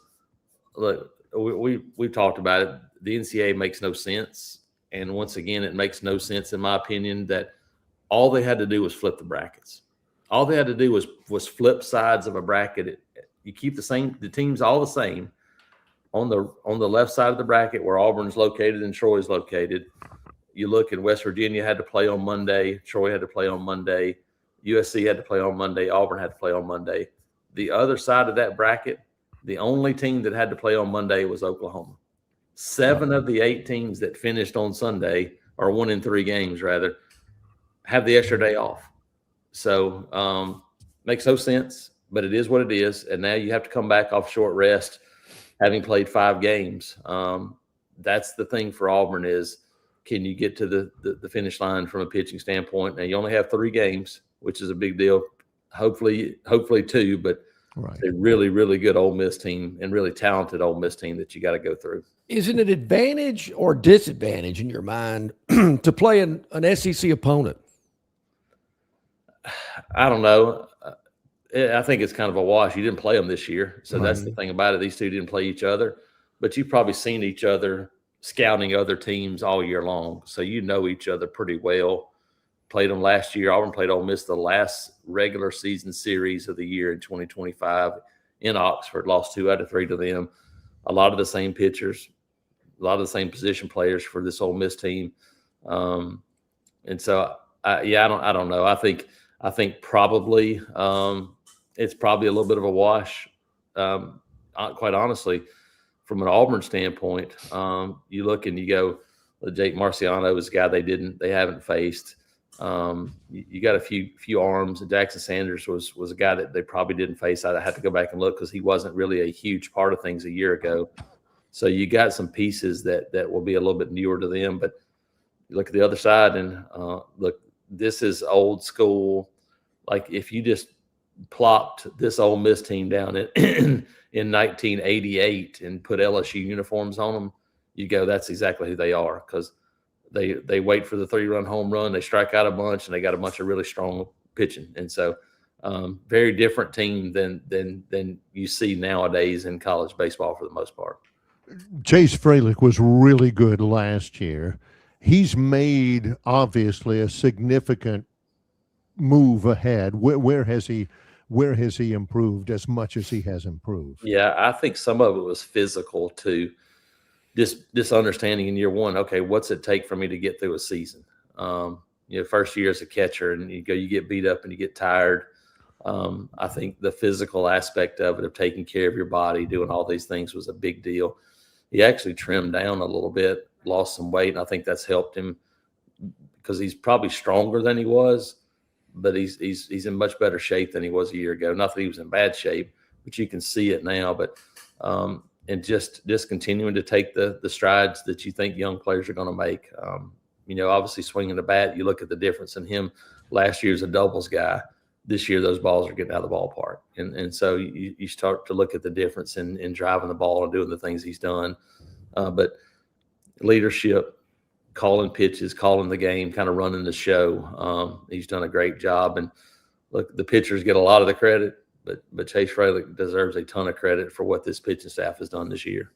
look, we've talked about it. The NCAA makes no sense, and once again, it makes no sense in my opinion that all they had to do was flip the brackets. All they had to do was flip sides of a bracket. You keep the teams all the same on the left side of the bracket where Auburn's located and Troy's located. You look in West Virginia had to play on Monday. Troy had to play on Monday. USC had to play on Monday. Auburn had to play on Monday. The other side of that bracket, the only team that had to play on Monday was Oklahoma. 7 of the 8 teams that finished on Sunday, or 1 in 3 games rather, have the extra day off. So makes no sense, but it is what it is. And now you have to come back off short rest, having played 5 games. That's the thing for Auburn is, can you get to the finish line from a pitching standpoint? Now you only have 3 games, which is a big deal. Hopefully 2, but right. A really, really good Ole Miss team and really talented Ole Miss team that you got to go through. Is it an advantage or disadvantage in your mind to play an SEC opponent? I don't know. I think it's kind of a wash. You didn't play them this year. So that's the thing about it. These two didn't play each other, but you've probably seen each other scouting other teams all year long. So you know each other pretty well. played them last year. Auburn played Ole Miss the last regular season series of the year in 2025 in Oxford, lost 2 out of 3 to them. A lot of the same pitchers, a lot of the same position players for this Ole Miss team. And so, I don't know. I think probably it's probably a little bit of a wash. Quite honestly, from an Auburn standpoint, you look and you go, Jake Marciano is a guy they haven't faced. You got a few arms. And Jackson Sanders was a guy that they probably didn't face. I had to go back and look because he wasn't really a huge part of things a year ago. So you got some pieces that will be a little bit newer to them. But you look at the other side and look, this is old school. Like if you just plopped this Ole Miss team down in 1988 and put LSU uniforms on them, you go, that's exactly who they are, because they wait for the 3-run home run, they strike out a bunch, and they got a bunch of really strong pitching. And so very different team than you see nowadays in college baseball for the most part. Chase Fralick was really good last year. He's made, obviously, a significant move ahead. Where has he improved as much as he has improved? Yeah, I think some of it was physical too. This understanding in year one, okay, what's it take for me to get through a season? First year as a catcher, and you get beat up and you get tired. I think the physical aspect of it, of taking care of your body, doing all these things, was a big deal. He actually trimmed down a little bit, lost some weight, and I think that's helped him because he's probably stronger than he was, but he's in much better shape than he was a year ago. Not that he was in bad shape, but you can see it now. But and just continuing to take the strides that you think young players are going to make. Obviously swinging the bat, you look at the difference in him. Last year as a doubles guy. This year those balls are getting out of the ballpark. And so you start to look at the difference in driving the ball and doing the things he's done. But leadership, calling pitches, calling the game, kind of running the show. He's done a great job. And look, the pitchers get a lot of the credit, but Chase Fralick deserves a ton of credit for what this pitching staff has done this year.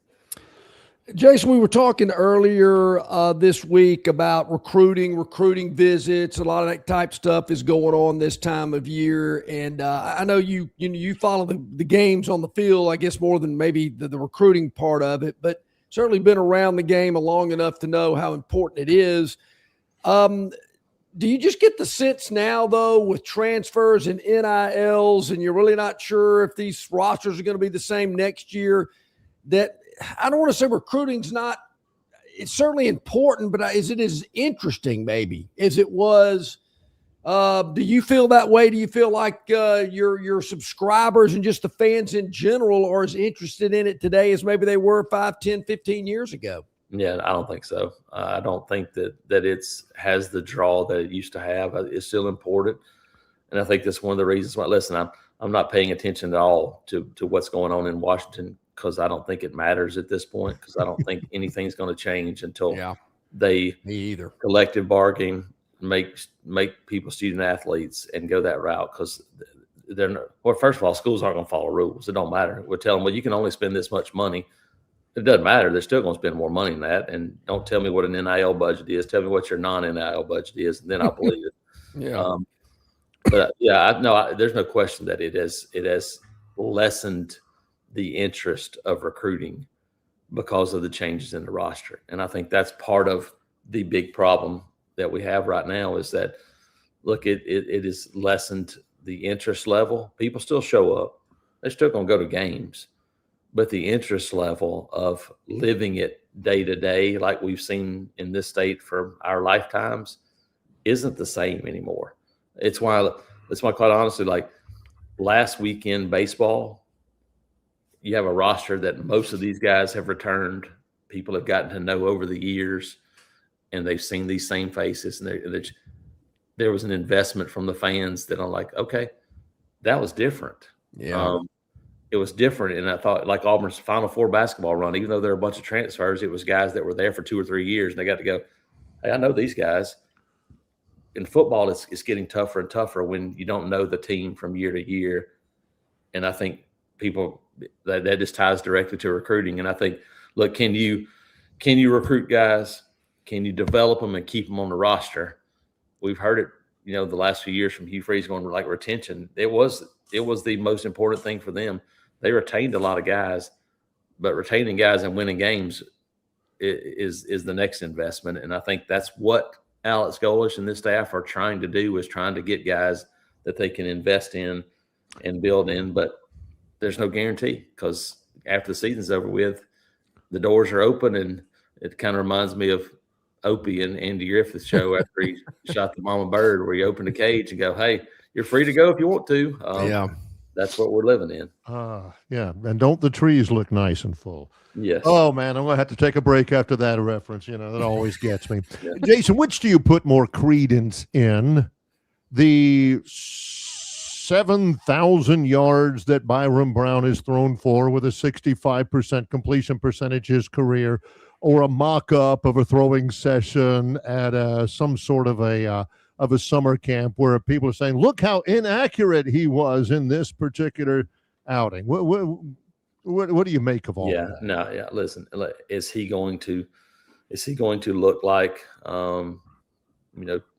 Jason, we were talking earlier this week about recruiting visits. A lot of that type stuff is going on this time of year. And I know you follow the games on the field, I guess, more than maybe the recruiting part of it, but certainly been around the game long enough to know how important it is. Do you just get the sense now, though, with transfers and NILs, and you're really not sure if these rosters are going to be the same next year, that I don't want to say recruiting's not – it's certainly important, but is it as interesting maybe as it was? Do you feel that way? Do you feel like your subscribers and just the fans in general are as interested in it today as maybe they were 5, 10, 15 years ago? Yeah, I don't think so. I don't think that it's has the draw that it used to have. It's still important. And I think that's one of the reasons why, listen, I'm not paying attention at all to what's going on in Washington, because I don't think it matters at this point, because I don't think anything's going to change until they collective bargain, make people student athletes and go that route, because they're not, well, first of all, schools aren't going to follow rules. It don't matter. We're telling them, well, you can only spend this much money. It doesn't matter. They're still going to spend more money than that. And don't tell me what an NIL budget is. Tell me what your non-NIL budget is, and then I believe it. There's no question that it has lessened the interest of recruiting because of the changes in the roster. And I think that's part of the big problem that we have right now, is that, look, it has lessened the interest level. People still show up. They're still going to go to games. But the interest level of living it day to day, like we've seen in this state for our lifetimes, isn't the same anymore. It's why quite honestly, like last weekend baseball, you have a roster that most of these guys have returned. People have gotten to know over the years, and they've seen these same faces. And there was an investment from the fans that I'm like, okay, that was different. Yeah. It was different. And I thought, like Auburn's Final Four basketball run, even though there were a bunch of transfers, it was guys that were there for 2 or 3 years, and they got to go, hey, I know these guys. In football, it's getting tougher and tougher when you don't know the team from year to year. And I think people that just ties directly to recruiting. And I think, look, can you recruit guys? Can you develop them and keep them on the roster? We've heard it the last few years from Hugh Freeze going like retention, it was the most important thing for them. They retained a lot of guys, but retaining guys and winning games is the next investment. And I think that's what Alex Golesh and this staff are trying to do, is trying to get guys that they can invest in and build in. But there's no guarantee, because after the season's over with, the doors are open. And it kind of reminds me of Opie and Andy Griffith's show after he shot the mama bird, where you open the cage and go, hey, you're free to go if you want to. That's what we're living in. Yeah. And don't the trees look nice and full? Yes. Oh, man, I'm going to have to take a break after that reference. That always gets me. Yeah. Jason, which do you put more credence in? The 7,000 yards that Byron Brown has thrown for with a 65% completion percentage his career, or a mock-up of a throwing session at some sort of a summer camp where people are saying, look how inaccurate he was in this particular outing? What do you make of all that? Yeah. Listen, is he going to look like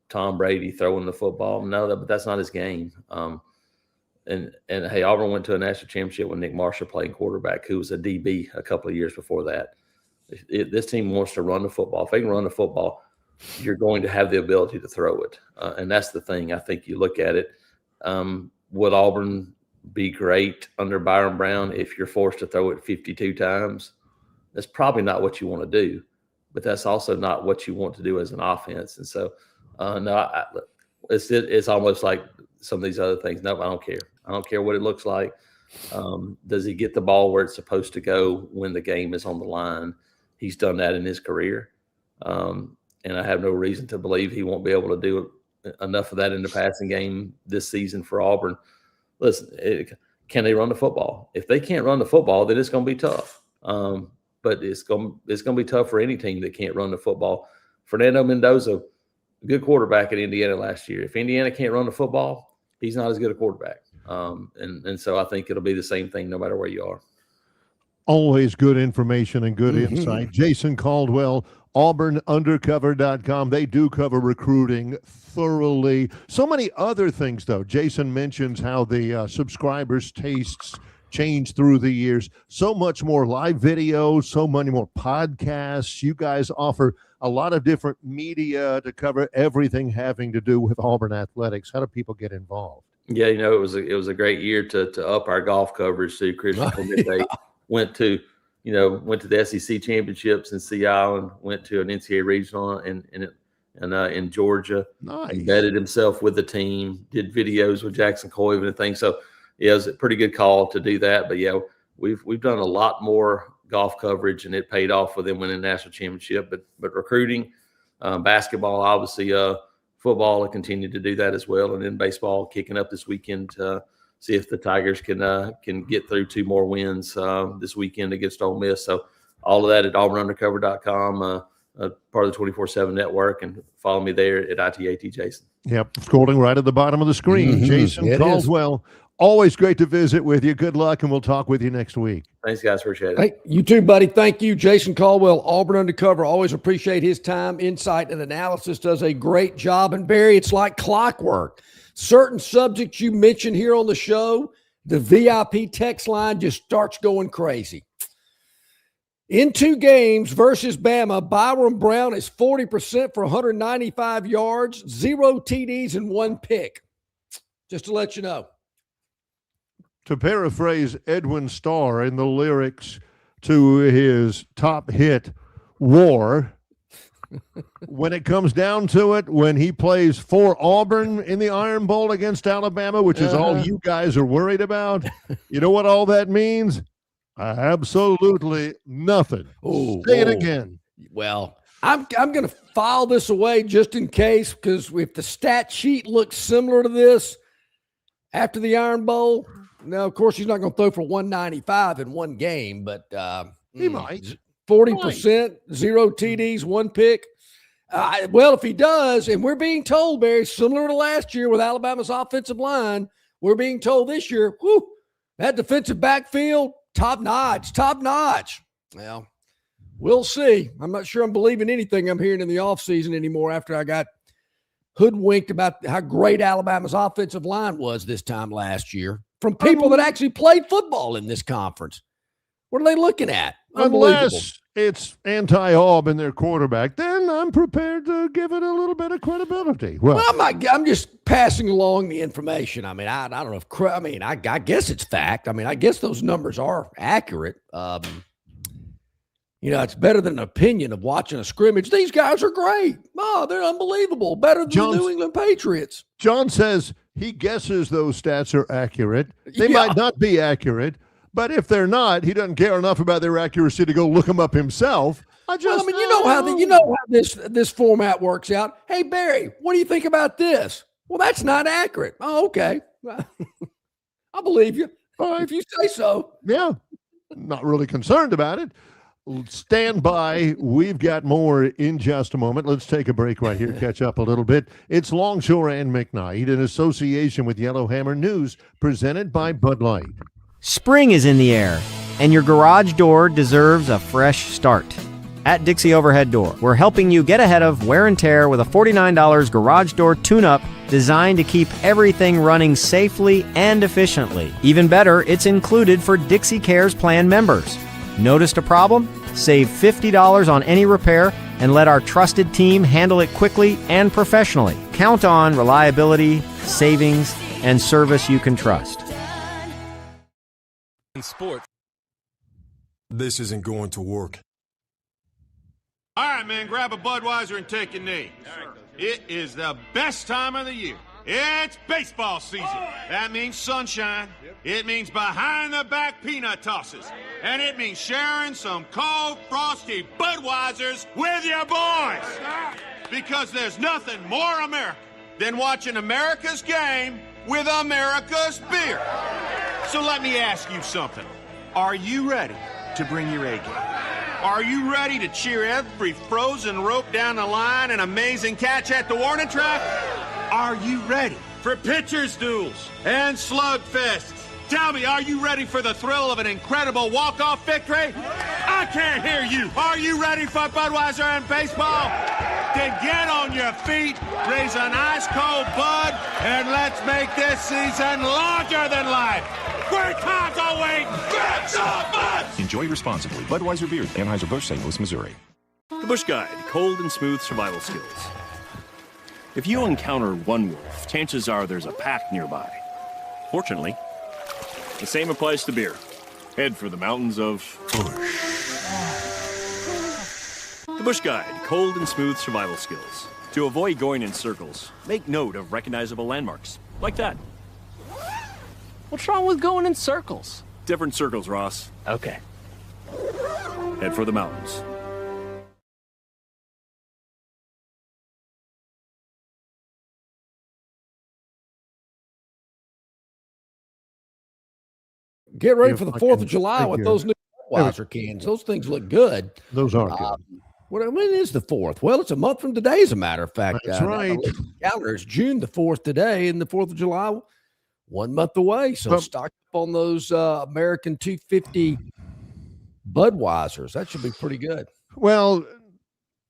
Tom Brady throwing the football? No, but that's not his game. And hey, Auburn went to a national championship with Nick Marshall playing quarterback, who was a DB a couple of years before that. This team wants to run the football. If they can run the football, you're going to have the ability to throw it. And that's the thing. I think you look at it. Would Auburn be great under Byron Brown if you're forced to throw it 52 times? That's probably not what you want to do, but that's also not what you want to do as an offense. And so, it's almost like some of these other things. No, I don't care. I don't care what it looks like. Does he get the ball where it's supposed to go when the game is on the line? He's done that in his career. And I have no reason to believe he won't be able to do enough of that in the passing game this season for Auburn. Listen, can they run the football? If they can't run the football, then it's going to be tough. But it's going to be tough for any team that can't run the football. Fernando Mendoza, good quarterback at Indiana last year. If Indiana can't run the football, he's not as good a quarterback. And so I think it'll be the same thing no matter where you are. Always good information and good insight. Jason Caldwell, AuburnUndercover.com. They do cover recruiting thoroughly. So many other things, though. Jason mentions how the subscribers' tastes change through the years. So much more live video, so many more podcasts. You guys offer a lot of different media to cover everything having to do with Auburn athletics. How do people get involved? Yeah, it was a great year to up our golf coverage too. Christian Clemente went to the SEC championships in Sea Island, went to an NCAA regional in Georgia. Nice. Embedded himself with the team, did videos with Jackson Coyven and things. So yeah, it was a pretty good call to do that. But yeah, we've done a lot more golf coverage, and it paid off for them winning the national championship. But recruiting, basketball, obviously, football will continue to do that as well, and then baseball kicking up this weekend to see if the Tigers can get through 2 more wins this weekend against Ole Miss. So all of that at AuburnUndercover.com, part of the 24/7 network, and follow me there at ITAT Jason. Yep, scrolling right at the bottom of the screen. Jason Caldwell, always great to visit with you. Good luck, and we'll talk with you next week. Thanks, guys. Appreciate it. Hey, you too, buddy. Thank you. Jason Caldwell, Auburn Undercover. Always appreciate his time, insight, and analysis. Does a great job. And Barry, it's like clockwork. Certain subjects you mentioned here on the show, the VIP text line just starts going crazy. In 2 games versus Bama, Byron Brown is 40% for 195 yards, 0 TDs, and 1 pick. Just to let you know. To paraphrase Edwin Starr in the lyrics to his top hit, War, when it comes down to it, when he plays for Auburn in the Iron Bowl against Alabama, which is all you guys are worried about, you know what all that means? Absolutely nothing. Say it again. Well, I'm going to file this away just in case, because if the stat sheet looks similar to this after the Iron Bowl, now, of course, he's not going to throw for 195 in one game, but he might. 40%, 0 TDs, 1 pick. Well, if he does, and we're being told, Barry, similar to last year with Alabama's offensive line, we're being told this year, that defensive backfield, top notch. Well, we'll see. I'm not sure I'm believing anything I'm hearing in the offseason anymore after I got hoodwinked about how great Alabama's offensive line was this time last year from people that actually played football in this conference. What are they looking at? Unless it's anti-Auburn, their quarterback, then I'm prepared to give it a little bit of credibility. Well, I'm just passing along the information. I mean, I don't know if I guess it's fact. I mean, I guess those numbers are accurate. It's better than an opinion of watching a scrimmage. These guys are great. Oh, they're unbelievable. Better than the New England Patriots. John says he guesses those stats are accurate. They might not be accurate. But if they're not, he doesn't care enough about their accuracy to go look them up himself. You know how this format works out. Hey, Barry, what do you think about this? Well, that's not accurate. Oh, okay. I believe you. If you say so. Yeah. Not really concerned about it. Stand by. We've got more in just a moment. Let's take a break right here, catch up a little bit. It's Longshore and McKnight in association with Yellowhammer News, presented by Bud Light. Spring is in the air, and your garage door deserves a fresh start. At Dixie Overhead Door, we're helping you get ahead of wear and tear with a $49 garage door tune-up designed to keep everything running safely and efficiently. Even better, it's included for Dixie Cares Plan members. Noticed a problem? Save $50 on any repair and let our trusted team handle it quickly and professionally. Count on reliability, savings, and service you can trust. Sport. This isn't going to work. All right, man, grab a Budweiser and take a knee. It is the best time of the year. It's baseball season. That means sunshine. It means behind-the-back peanut tosses. And it means sharing some cold, frosty Budweisers with your boys. Because there's nothing more American than watching America's game with America's beer. So let me ask you something. Are you ready to bring your A game? Are you ready to cheer every frozen rope down the line and amazing catch at the warning track? Are you ready for pitcher's duels and slugfests? Tell me, are you ready for the thrill of an incredible walk-off victory? I can't hear you. Are you ready for Budweiser and baseball? Then get on your feet, raise an ice-cold Bud, and let's make this season larger than life. Great times are waiting. Grab some Bud! Enjoy responsibly. Budweiser Beer, Anheuser-Busch, St. Louis, Missouri. The Bush Guide, cold and smooth survival skills. If you encounter one wolf, chances are there's a pack nearby. Fortunately, the same applies to beer. Head for the mountains of Bush. The Bush Guide, cold and smooth survival skills. To avoid going in circles, make note of recognizable landmarks, like that. What's wrong with going in circles? Different circles, Ross. Okay. Head for the mountains. Get ready for the 4th of July with those new Budweiser cans. Those things look good. Those are good. When is the 4th? Well, it's a month from today, as a matter of fact. That's right. Calendar is June the 4th today, and the 4th of July, 1 month away. So stock up on those American 250 Budweisers. That should be pretty good. Well,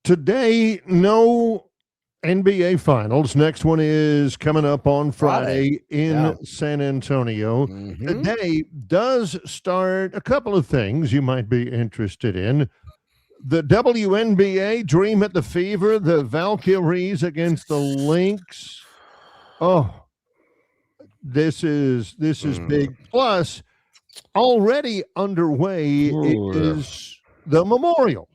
today, no NBA Finals. Next one is coming up on Friday in San Antonio. Mm-hmm. Today does start a couple of things you might be interested in. The WNBA, Dream at the Fever, the Valkyries against the Lynx. Oh, this is big. Plus, already underway is the Memorial.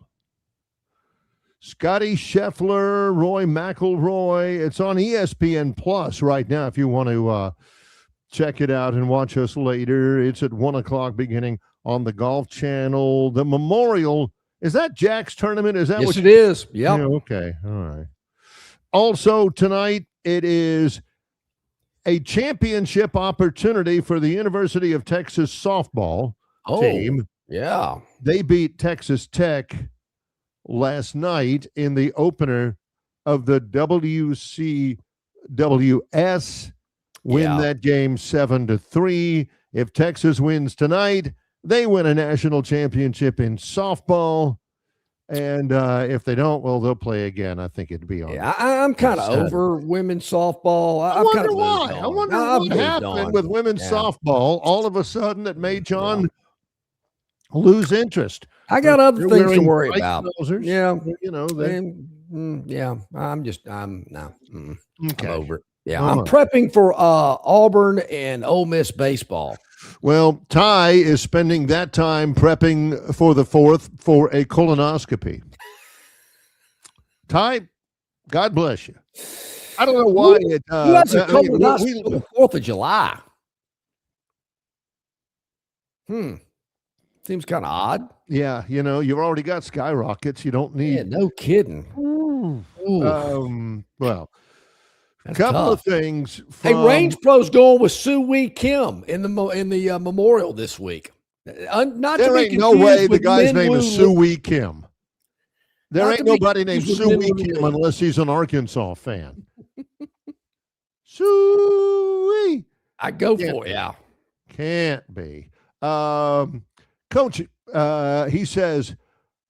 Scotty Scheffler, Roy McIlroy. It's on ESPN Plus right now if you want to check it out and watch us later. It's at 1 o'clock beginning on the Golf Channel. The Memorial, is that Jack's tournament? Is that yes, what it is. Yep. Yeah, okay. All right. Also tonight, it is a championship opportunity for the University of Texas softball team. Yeah. They beat Texas Tech last night in the opener of the WCWS, win that game 7-3. If Texas wins tonight, they win a national championship in softball. And if they don't, well, they'll play again. I think it'd be on. Yeah, I'm kind of over women's softball. I wonder why. I wonder what happened with women's softball. All of a sudden, that made John lose interest. I got other things to worry about. Yeah, I'm over it. Yeah, I'm prepping for Auburn and Ole Miss baseball. Well, Ty is spending that time prepping for the 4th for a colonoscopy. Ty, God bless you. I don't know why it. Who has a colonoscopy on the 4th of July? Seems kind of odd. Yeah, you've already got skyrockets. You don't need. Yeah, no kidding. Well, a That's couple tough. of things. Hey, Range Pro's going with Sue Wee Kim in the memorial this week. Not there to ain't be no confused way the with guy's name Minwoo is Sue Wee Kim. There Not ain't to be nobody named confused Sue with Wee Minwoo Kim Lee. unless he's an Arkansas fan. Sue Wee. I go for it. Yeah. Can't be. Coach, he says,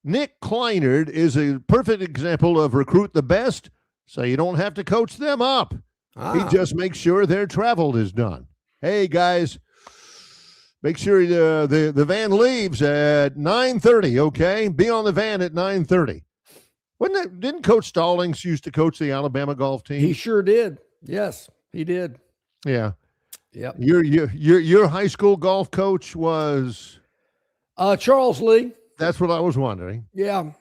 Nick Kleinert is a perfect example of recruit the best, so you don't have to coach them up. He just makes sure their travel is done. Hey, guys, make sure the van leaves at 9:30, okay? Be on the van at 9:30. Didn't Coach Stallings used to coach the Alabama golf team? He sure did. Yes, he did. Yeah. Yep. Your high school golf coach was Charles Lee. That's what I was wondering. Yeah.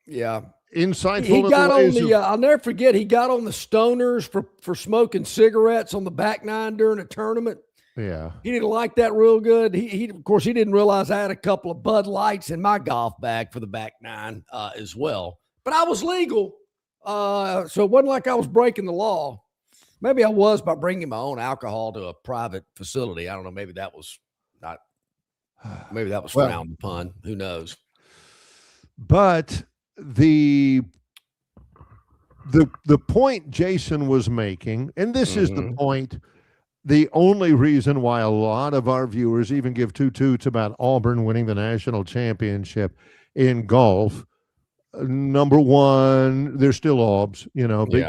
Yeah. Insightful. He got on the I'll never forget, he got on the stoners for smoking cigarettes on the back nine during a tournament. Yeah. He didn't like that real good. He of course he didn't realize I had a couple of Bud Lights in my golf bag for the back nine as well. But I was legal. So it wasn't like I was breaking the law. Maybe I was by bringing my own alcohol to a private facility. I don't know. Maybe that was frowned upon. Who knows? But the point Jason was making, and this is the point, the only reason why a lot of our viewers even give two toots about Auburn winning the national championship in golf. Number one, they're still Aubs, big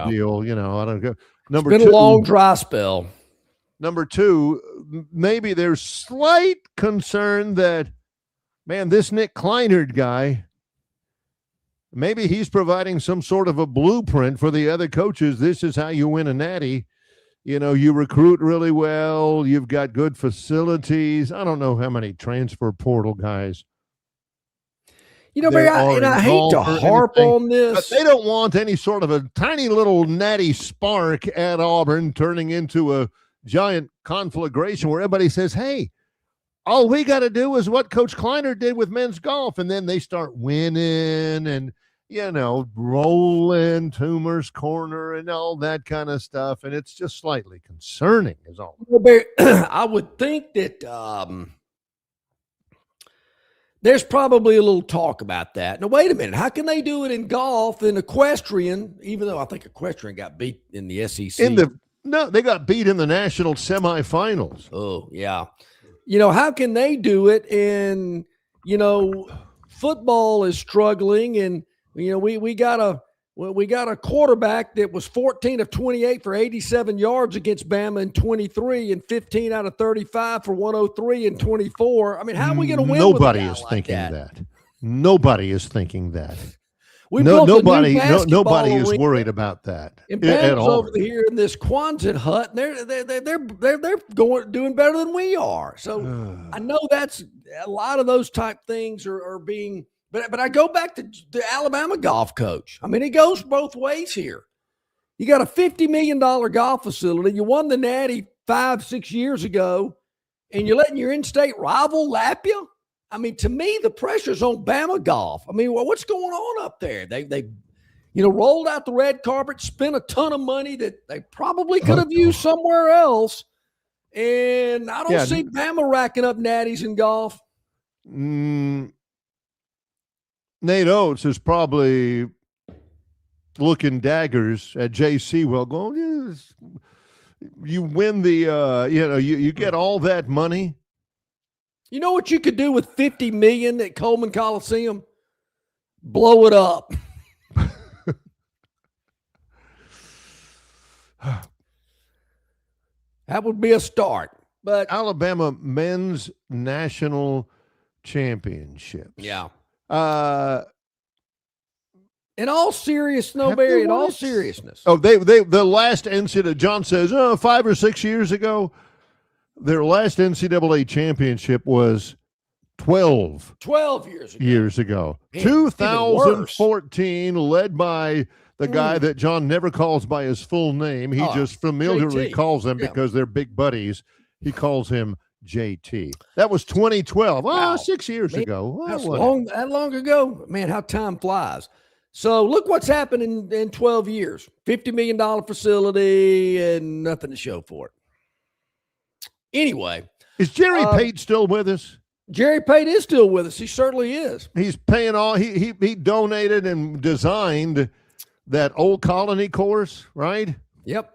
deal. I don't go. Number it's been a long dry spell. Number two, maybe there's slight concern that, man, this Nick Kleinert guy, maybe he's providing some sort of a blueprint for the other coaches. This is how you win a natty. You recruit really well. You've got good facilities. I don't know how many transfer portal guys. Barry, I hate to harp on this. But they don't want any sort of a tiny little natty spark at Auburn turning into a giant conflagration where everybody says, hey, all we got to do is what Coach Kleinert did with men's golf. And then they start winning and, rolling Toomer's corner and all that kind of stuff. And it's just slightly concerning is all. Well, Barry, I would think that there's probably a little talk about that. Now, wait a minute. How can they do it in golf and equestrian, even though I think equestrian got beat in the SEC? No, they got beat in the national semifinals. Oh, yeah. How can they do it? And, football is struggling. And, we got a quarterback that was 14 of 28 for 87 yards against Bama in 23 and 15 out of 35 for 103 and 24. I mean, how are we going to win? Nobody is thinking that. Nobody is thinking that. Nobody is worried about that at all. Over here in this Quonset hut, they're doing better than we are. So I know that's a lot of those type things are being. But I go back to the Alabama golf coach. I mean, it goes both ways here. You got a $50 million golf facility. You won the Natty 5-6 years ago, and you're letting your in-state rival lap you. I mean, to me, the pressure's on Bama golf. I mean, what's going on up there? They rolled out the red carpet, spent a ton of money that they probably could have used somewhere else, and I don't see Bama racking up natties in golf. Nate Oates is probably looking daggers at J.C. Well, going, you win the, you get all that money. You know what you could do with $50 million at Coleman Coliseum? blow it up. That would be a start. But Alabama men's national championships. Yeah. In all seriousness, Barry, in all seriousness. Oh, the last NCAA, John says, 5 or 6 years ago, their last NCAA championship was 12 years ago. Man, 2014, led by the guy that John never calls by his full name. He just familiarly calls him because they're big buddies. He calls him JT. That was 2012. Wow. 6 years ago. That's that long ago. Man, how time flies. So look what's happened in 12 years. $50 million facility and nothing to show for it. Anyway. Is Jerry Pate still with us? Jerry Pate is still with us. He certainly is. He's paying all. He donated and designed that Old Colony course, right? Yep.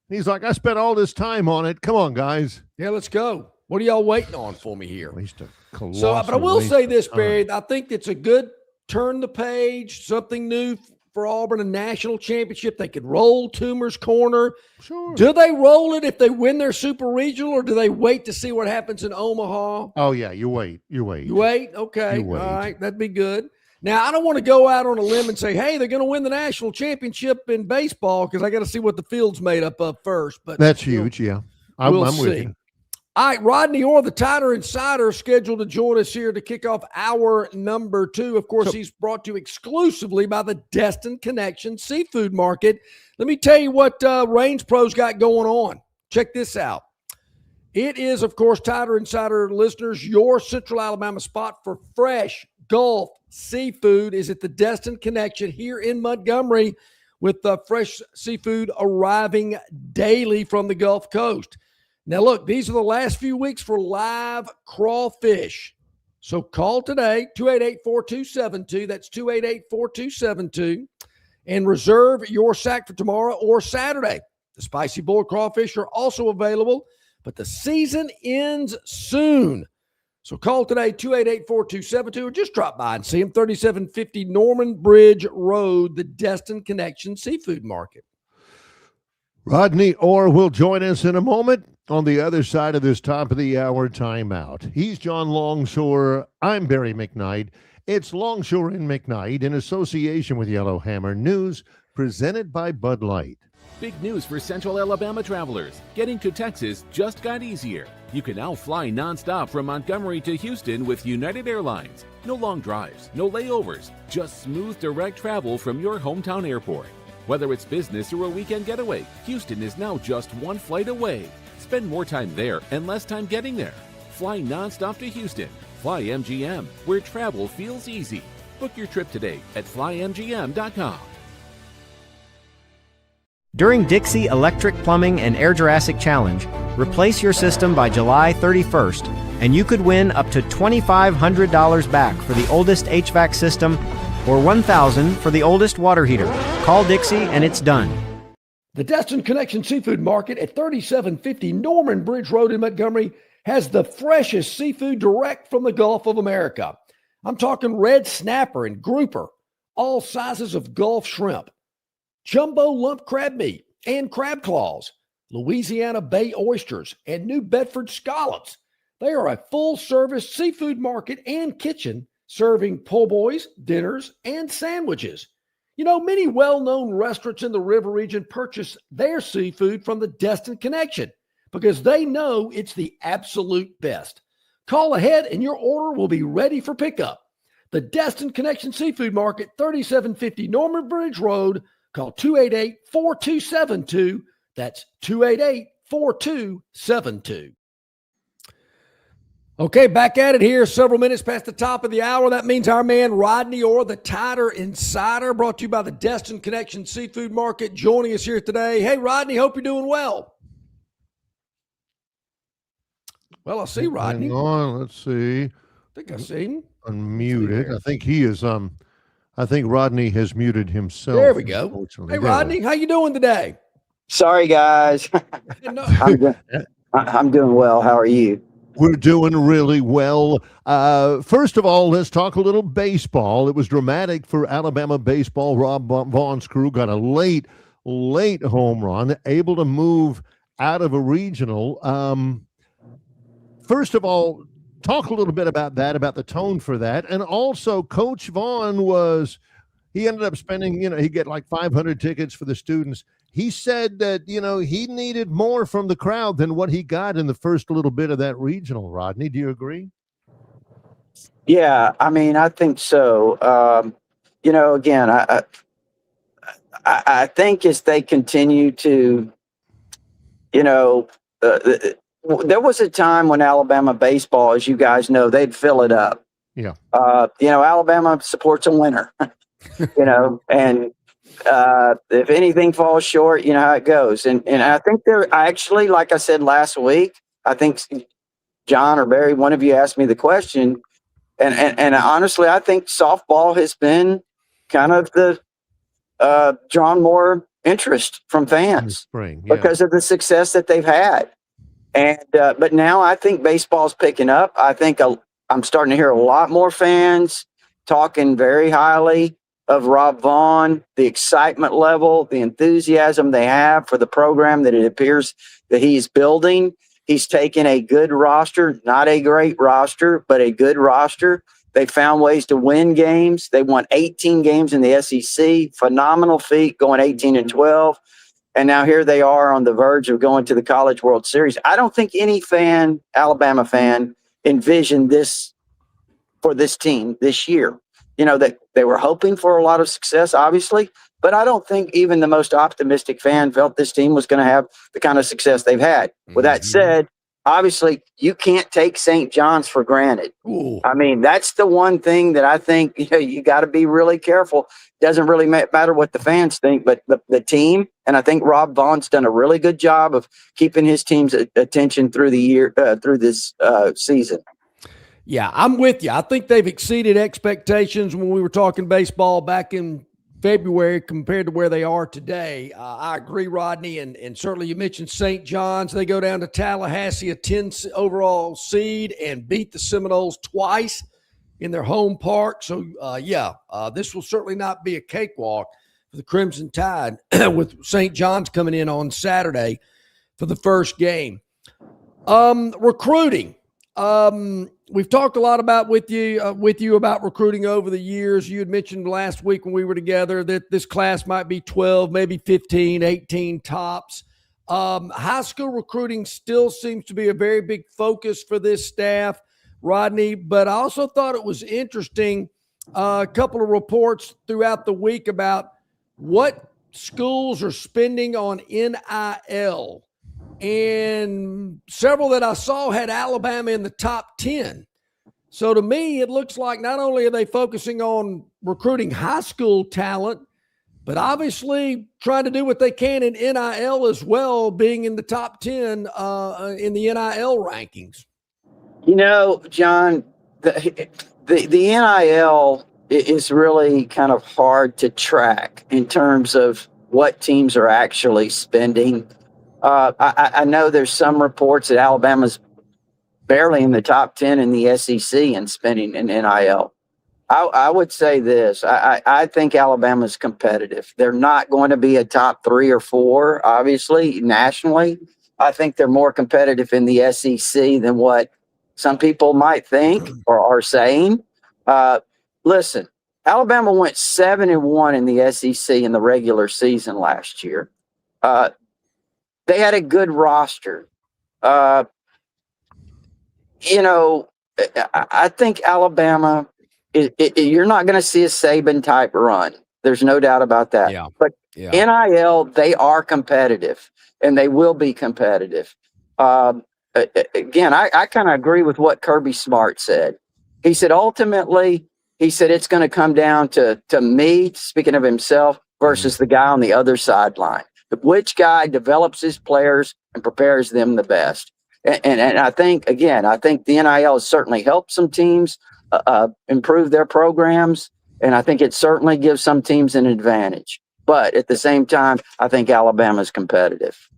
He's like, I spent all this time on it. Come on, guys. Yeah, let's go. What are y'all waiting on for me here? But I will say this, Barry. I think it's a good turn the page, something new for Auburn, a national championship. They could roll Toomer's Corner. Sure. Do they roll it if they win their super regional, or do they wait to see what happens in Omaha? Oh, yeah, you wait. You wait. Okay. All right, that'd be good. Now, I don't want to go out on a limb and say, hey, they're going to win the national championship in baseball because I got to see what the field's made up of first. But that's huge, yeah. I'm with you. All right, Rodney Orr, the Tighter Insider, scheduled to join us here to kick off hour number 2. Of course, he's brought to you exclusively by the Destin Connection Seafood Market. Let me tell you what Range Pro's got going on. Check this out. It is, of course, Tighter Insider listeners, your Central Alabama spot for fresh Gulf seafood is at the Destin Connection here in Montgomery, with fresh seafood arriving daily from the Gulf Coast. Now, look, these are the last few weeks for live crawfish. So call today, 288-4272. That's 288-4272. And reserve your sack for tomorrow or Saturday. The spicy boiled crawfish are also available, but the season ends soon. So call today, 288-4272, or just drop by and see them, 3750 Norman Bridge Road, the Destin Connection Seafood Market. Rodney Orr will join us in a moment on the other side of this top of the hour timeout. He's John Longshore. I'm Barry McKnight. It's Longshore and McKnight in association with Yellowhammer News, presented by Bud Light. Big news for Central Alabama travelers. Getting to Texas just got easier. You can now fly nonstop from Montgomery to Houston with United Airlines. No long drives, no layovers, just smooth direct travel from your hometown airport. Whether it's business or a weekend getaway, Houston is now just one flight away. Spend more time there and less time getting there. Fly nonstop to Houston. Fly MGM, where travel feels easy. Book your trip today at flymgm.com. During Dixie Electric Plumbing and Air Jurassic Challenge, replace your system by July 31st, and you could win up to $2,500 back for the oldest HVAC system or $1,000 for the oldest water heater. Call Dixie and it's done. The Destin Connection Seafood Market at 3750 Norman Bridge Road in Montgomery has the freshest seafood direct from the Gulf of America. I'm talking red snapper and grouper, all sizes of Gulf shrimp, jumbo lump crab meat and crab claws, Louisiana Bay oysters, and New Bedford scallops. They are a full-service seafood market and kitchen serving po' boys, dinners, and sandwiches. You know, many well-known restaurants in the river region purchase their seafood from the Destin Connection because they know it's the absolute best. Call ahead and your order will be ready for pickup. The Destin Connection Seafood Market, 3750 Norman Bridge Road. Call 288-4272. That's 288-4272. Okay, back at it here, several minutes past the top of the hour. That means our man Rodney Orr, the Tighter Insider, brought to you by the Destin Connection Seafood Market, joining us here today. Hey, Rodney, hope you're doing well. Well, I see Rodney. Hang on, let's see. I think I see him. Unmuted. I think he is. I think Rodney has muted himself. There we go. Hey, Rodney, how you doing today? Sorry, guys. I'm doing well. How are you? We're doing really well. First of all, let's talk a little baseball. It was dramatic for Alabama baseball. Rob Vaughn's crew got a late home run, able to move out of a regional. First of all, talk a little bit about that, about the tone for that. And also, Coach Vaughn he ended up spending, he get like 500 tickets for the students. He said that, he needed more from the crowd than what he got in the first little bit of that regional. Rodney, do you agree? Yeah, I mean, I think so. Again, I think as they continue to, there was a time when Alabama baseball, as you guys know, they'd fill it up. Yeah. Alabama supports a winner, and if anything falls short, you know how it goes. And I think actually, like I said last week, I think John or Barry, one of you asked me the question, and honestly, I think softball has been kind of drawn more interest from fans because of the success that they've had. And but now I think baseball's picking up. I think I'm starting to hear a lot more fans talking very highly of Rob Vaughn, the excitement level, the enthusiasm they have for the program that it appears that he's building. He's taken a good roster, not a great roster, but a good roster. They found ways to win games. They won 18 games in the SEC. Phenomenal feat, going 18-12. And now here they are on the verge of going to the College World Series. I don't think any Alabama fan, envisioned this for this team this year. That they were hoping for a lot of success, obviously, but I don't think even the most optimistic fan felt this team was going to have the kind of success they've had. With that said, obviously, you can't take St. John's for granted. Ooh. I mean, that's the one thing that I think you got to be really careful. Doesn't really matter what the fans think, but the team, and I think Rob Vaughn's done a really good job of keeping his team's attention through the year, through this season. Yeah, I'm with you. I think they've exceeded expectations when we were talking baseball back in February compared to where they are today. I agree, Rodney, and certainly you mentioned St. John's. They go down to Tallahassee, a 10 overall seed, and beat the Seminoles twice in their home park. So, this will certainly not be a cakewalk for the Crimson Tide with St. John's coming in on Saturday for the first game. Recruiting. We've talked a lot about with you about recruiting over the years. You had mentioned last week when we were together that this class might be 12, maybe 15, 18 tops. High school recruiting still seems to be a very big focus for this staff, Rodney, but I also thought it was interesting, a couple of reports throughout the week about what schools are spending on NIL. And several that I saw had Alabama in the top 10. So to me, it looks like not only are they focusing on recruiting high school talent, but obviously trying to do what they can in NIL as well, being in the top 10 in the NIL rankings. John, the NIL is really kind of hard to track in terms of what teams are actually spending. I know there's some reports that Alabama's barely in the top 10 in the SEC and spending in NIL. I would say this. I think Alabama's competitive. They're not going to be a top 3 or 4, obviously, nationally. I think they're more competitive in the SEC than what some people might think or are saying. Listen, Alabama went 7-1 in the SEC in the regular season last year. They had a good roster. I think Alabama, you're not going to see a Saban type run. There's no doubt about that. Yeah. But NIL, they are competitive, and they will be competitive. Again, I kind of agree with what Kirby Smart said. He said, ultimately, it's going to come down to me, speaking of himself, versus the guy on the other sideline. Which guy develops his players and prepares them the best. And I think the NIL has certainly helped some teams improve their programs, and I think it certainly gives some teams an advantage. But at the same time, I think Alabama's competitive.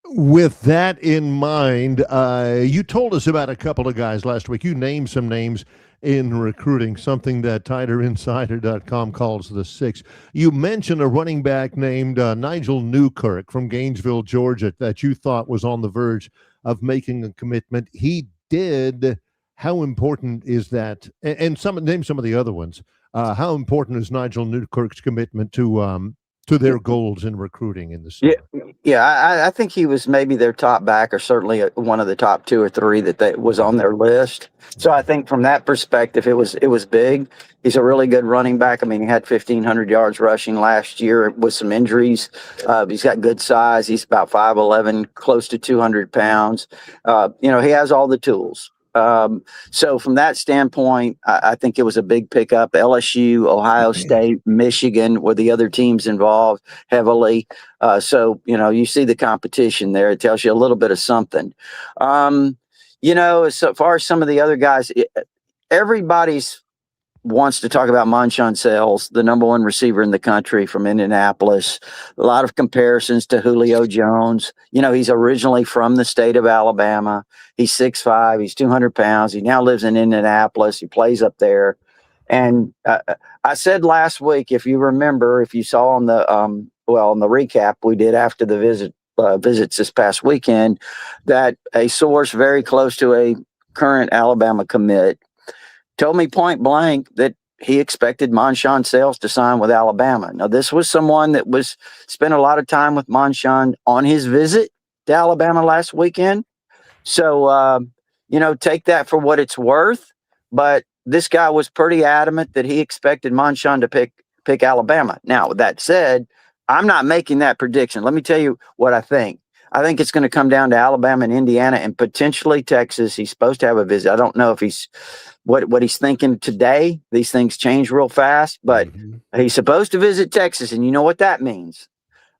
With that in mind, you told us about a couple of guys last week. You named some names in recruiting, something that TiderInsider.com calls the six. You mentioned a running back named Nigel Newkirk from Gainesville, Georgia, that you thought was on the verge of making a commitment. He did. How important is that? And name some of the other ones. How important is Nigel Newkirk's commitment to their goals in recruiting in the summer? I think he was maybe their top back, or certainly one of the top 2 or 3 that was on their list. So I think from that perspective, it was big. He's a really good running back. I mean, he had 1,500 yards rushing last year with some injuries. He's got good size. He's about 5'11", close to 200 pounds. He has all the tools. So from that standpoint, I think it was a big pickup. LSU, Ohio State, Michigan were the other teams involved heavily. So you see the competition there. It tells you a little bit of something. As far as some of the other guys, everybody's wants to talk about Marshawn Sells, the number 1 receiver in the country from Indianapolis. A lot of comparisons to Julio Jones. He's originally from the state of Alabama. He's 6'5", he's 200 pounds. He now lives in Indianapolis. He plays up there. And I said last week, if you remember, if you saw on the on the recap we did after the visits this past weekend, that a source very close to a current Alabama commit told me point blank that he expected Marshawn Sells to sign with Alabama. Now, this was someone that spent a lot of time with Marshawn on his visit to Alabama last weekend. So, take that for what it's worth. But this guy was pretty adamant that he expected Marshawn to pick Alabama. Now, with that said, I'm not making that prediction. Let me tell you what I think. I think it's going to come down to Alabama and Indiana and potentially Texas. He's supposed to have a visit. I don't know if he's what he's thinking today. These things change real fast, but he's supposed to visit Texas, and you know what that means.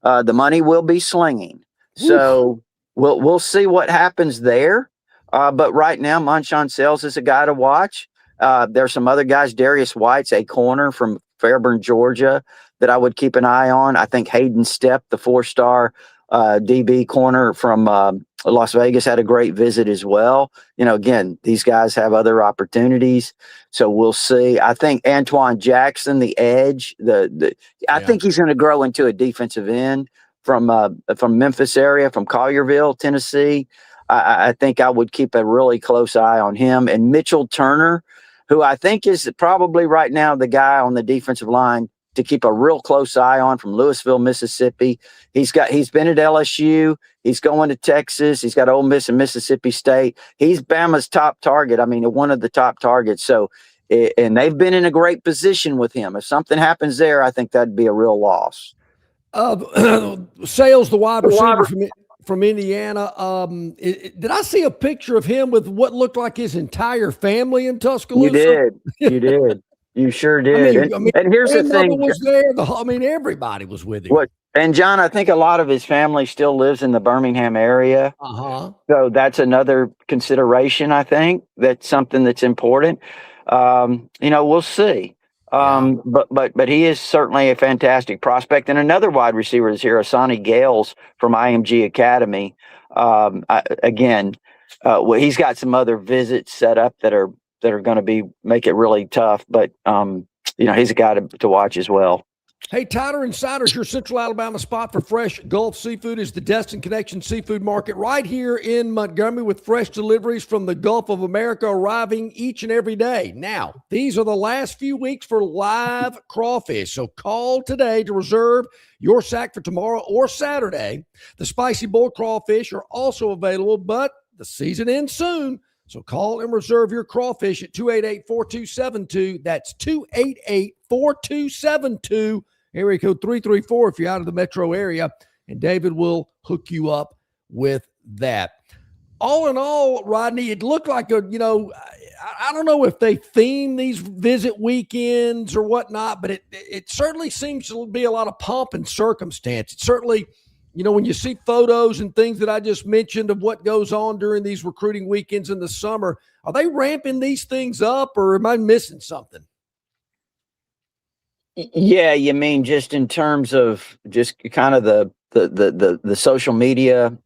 The money will be slinging. So we'll see what happens there. But right now, Marshawn Sells is a guy to watch. There's some other guys. Darius White's a corner from Fairburn, Georgia, that I would keep an eye on. I think Hayden Stepp, the 4-star DB corner from Las Vegas, had a great visit as well. Again, these guys have other opportunities, so we'll see. I think Antoine Jackson, the edge, I think he's going to grow into a defensive end from Memphis area, from Collierville, Tennessee. I think I would keep a really close eye on him. And Mitchell Turner, who I think is probably right now the guy on the defensive line to keep a real close eye on, from Louisville, Mississippi. He's been at LSU. He's going to Texas. He's got Ole Miss and Mississippi State. He's Bama's top target. I mean, one of the top targets. So, and they've been in a great position with him. If something happens there, I think that'd be a real loss. Sells, the wide receiver from Indiana. Did I see a picture of him with what looked like his entire family in Tuscaloosa? You did. You sure did. And here's the thing. Was there. Everybody was with him. And John, I think a lot of his family still lives in the Birmingham area. So that's another consideration. I think that's something that's important. We'll see. But he is certainly a fantastic prospect. And another wide receiver is here, Asani Gales from IMG Academy. He's got some other visits set up that are going to make it really tough, but he's a guy to watch as well. Hey, Tider Insiders, your Central Alabama spot for fresh Gulf seafood is the Destin Connection Seafood Market right here in Montgomery, with fresh deliveries from the Gulf of America arriving each and every day. Now, these are the last few weeks for live crawfish, so call today to reserve your sack for tomorrow or Saturday. The spicy boiled crawfish are also available, but the season ends soon. So call and reserve your crawfish at 288-4272. That's 288-4272. Area code 334 if you're out of the metro area. And David will hook you up with that. All in all, Rodney, it looked like I don't know if they theme these visit weekends or whatnot, but it certainly seems to be a lot of pomp and circumstance. It certainly, when you see photos and things that I just mentioned of what goes on during these recruiting weekends in the summer, are they ramping these things up, or am I missing something? Yeah, you mean just in terms of just kind of the social media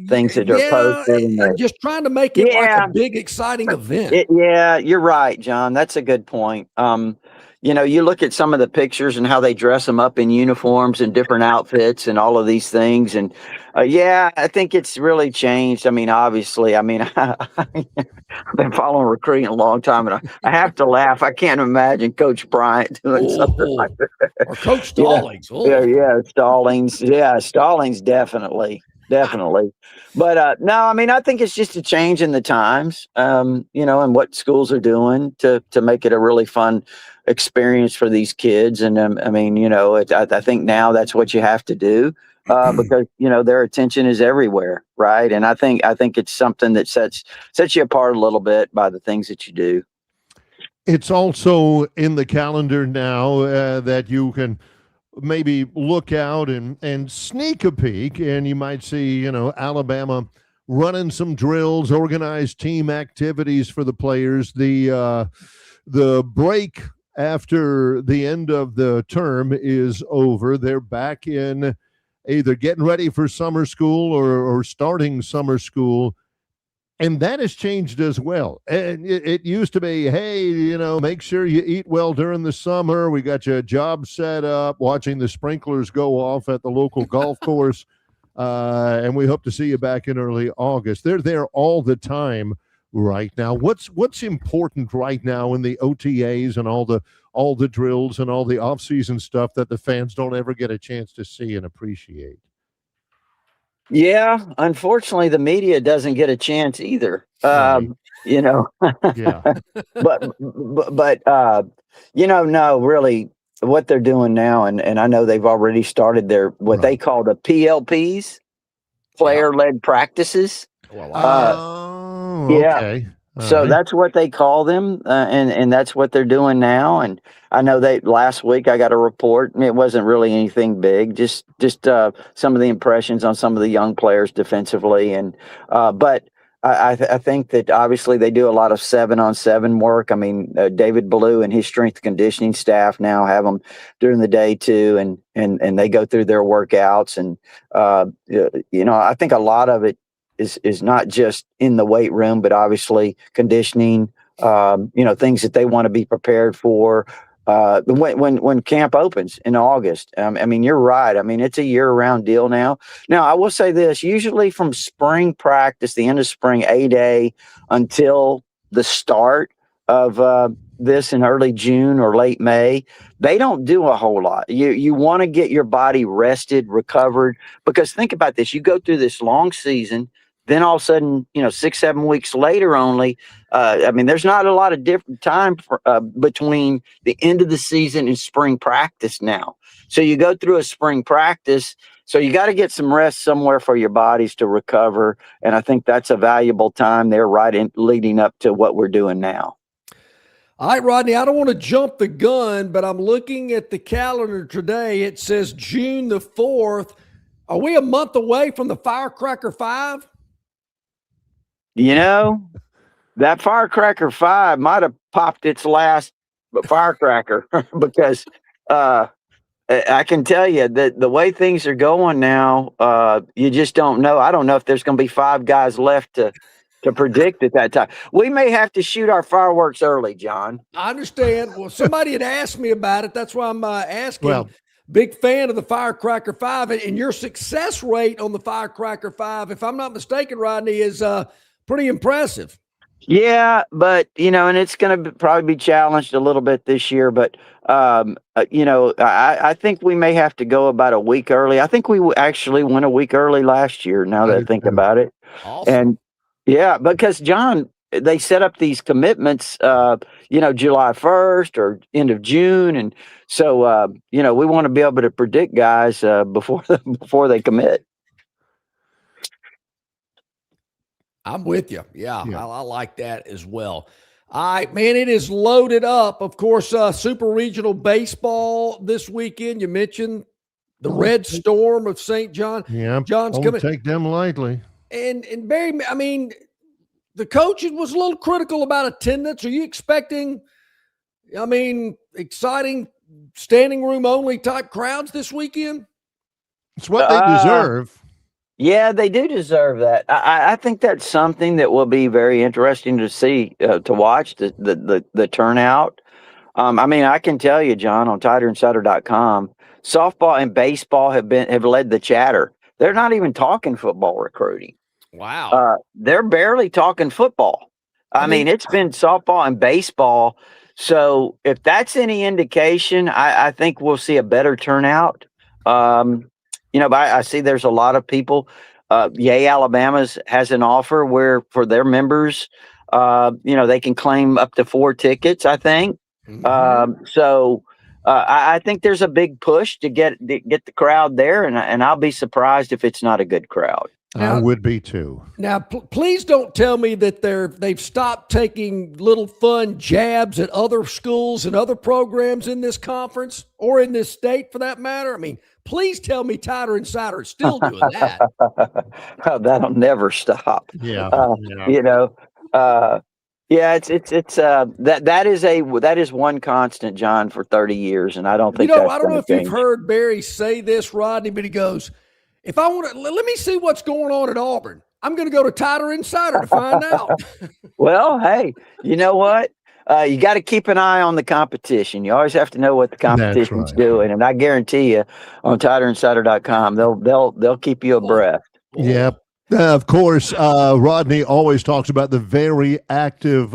things that are Yeah, posted. And just trying to make it like yeah, a big, exciting event. yeah, you're right, John. That's a good point. You look at some of the pictures and how they dress them up in uniforms and different outfits and all of these things. And yeah, I think it's really changed. I mean, obviously, I've been following recruiting a long time, and I have to laugh. I can't imagine Coach Bryant doing something like that. Or Coach You know, Stallings. yeah, Stallings. Yeah, Stallings definitely. But no, I think it's just a change in the times, and what schools are doing to make it a really fun experience for these kids. And I think now that's what you have to do because their attention is everywhere, right? And I think it's something that sets you apart a little bit by the things that you do. It's also in the calendar now that you can maybe look out and sneak a peek, and you might see, Alabama running some drills, organized team activities for the players. The break after the end of the term is over. They're back in either getting ready for summer school or starting summer school. And that has changed as well. And it used to be, hey, make sure you eat well during the summer. We got your job set up, watching the sprinklers go off at the local golf course. And we hope to see you back in early August. They're there all the time right now. What's important right now in the OTAs and all the drills and all the off-season stuff that the fans don't ever get a chance to see and appreciate? Yeah, unfortunately, the media doesn't get a chance either. Right. Yeah, but no, really, what they're doing now, and I know they've already started their what they call the PLPs, player-led practices. Okay. So that's what they call them, and that's what they're doing now. And I know last week I got a report, and it wasn't really anything big, just some of the impressions on some of the young players defensively. And but I think that obviously they do a lot of 7-on-7 work. I mean, David Ballou and his strength conditioning staff now have them during the day too, and they go through their workouts. And I think a lot of it is not just in the weight room, but obviously conditioning, things that they want to be prepared for when camp opens in August. You're right. It's a year-round deal now. Now, I will say this, usually from spring practice, the end of spring, A-Day, until the start of this in early June or late May, they don't do a whole lot. You want to get your body rested, recovered, because think about this. You go through this long season, then all of a sudden, 6-7 weeks later only, there's not a lot of different time between the end of the season and spring practice now. So you go through a spring practice, so you got to get some rest somewhere for your bodies to recover. And I think that's a valuable time there leading up to what we're doing now. All right, Rodney, I don't want to jump the gun, but I'm looking at the calendar today. It says June the 4th. Are we a month away from the Firecracker 5? That Firecracker 5 might have popped its last firecracker because I can tell you that the way things are going now, you just don't know. I don't know if there's going to be 5 guys left to predict at that time. We may have to shoot our fireworks early, John. I understand. Well, somebody had asked me about it. That's why I'm asking. Well, big fan of the Firecracker 5, and your success rate on the Firecracker 5, if I'm not mistaken, Rodney, is pretty impressive. Yeah, but and it's going to probably be challenged a little bit this year. But I think we may have to go about a week early. I think we actually went a week early last year. Now that I think about it, awesome. And yeah, because John, they set up these commitments, July 1st or end of June, and so we want to be able to predict guys before they commit. I'm with you. Yeah. I like that as well. All right, man, it is loaded up. Of course, Super Regional Baseball this weekend. You mentioned the Red Storm of St. John. Yeah, John's coming. Take them lightly. And Barry, the coach was a little critical about attendance. Are you expecting, exciting standing room only type crowds this weekend? It's what they deserve. Yeah, they do deserve that. I think that's something that will be very interesting to see, to watch the turnout. I mean, I can tell you, John, on TigerInsider.com, softball and baseball have led the chatter. They're not even talking football recruiting. Wow. They're barely talking football. I mean, it's been softball and baseball. So if that's any indication, I think we'll see a better turnout. But I see there's a lot of people. Yay, Alabama's has an offer where for their members, they can claim up to 4 tickets, I think. I think there's a big push to get the crowd there, and I'll be surprised if it's not a good crowd. I would be too. Now, please don't tell me that they've stopped taking little fun jabs at other schools and other programs in this conference or in this state, for that matter. I mean, please tell me Tiger Insider is still doing that. That'll never stop. Yeah. That is one constant, John, for 30 years, and I don't think I don't know if you've heard Barry say this, Rodney, but he goes, if I want to, let me see what's going on at Auburn. I'm going to go to Tiger Insider to find out. Well, hey, you know what? You got to keep an eye on the competition. You always have to know what the competition's doing, and I guarantee you, on TigerInsider.com, they'll keep you abreast. Yep. Of course, Rodney always talks about the very active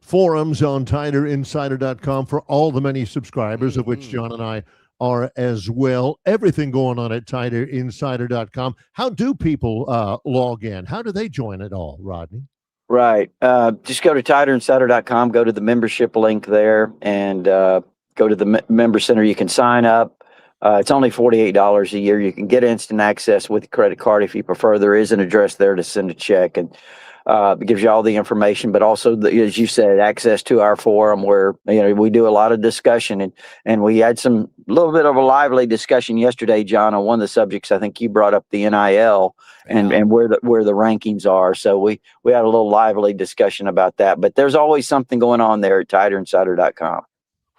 forums on TigerInsider.com for all the many subscribers, of which John and I are as well. Everything going on at TigerInsider.com. How do people log in? How do they join it all, Rodney? Right. Just go to TigerInsider.com, go to the membership link there, and go to the member center. You can sign up. It's only $48 a year. You can get instant access with a credit card if you prefer. There is an address there to send a check, and it gives you all the information, but also, as you said, access to our forum where we do a lot of discussion, and we had a little bit of a lively discussion yesterday, John, on one of the subjects. I think you brought up the NIL and where the rankings are. So we had a little lively discussion about that. But there's always something going on there at TigerInsider.com.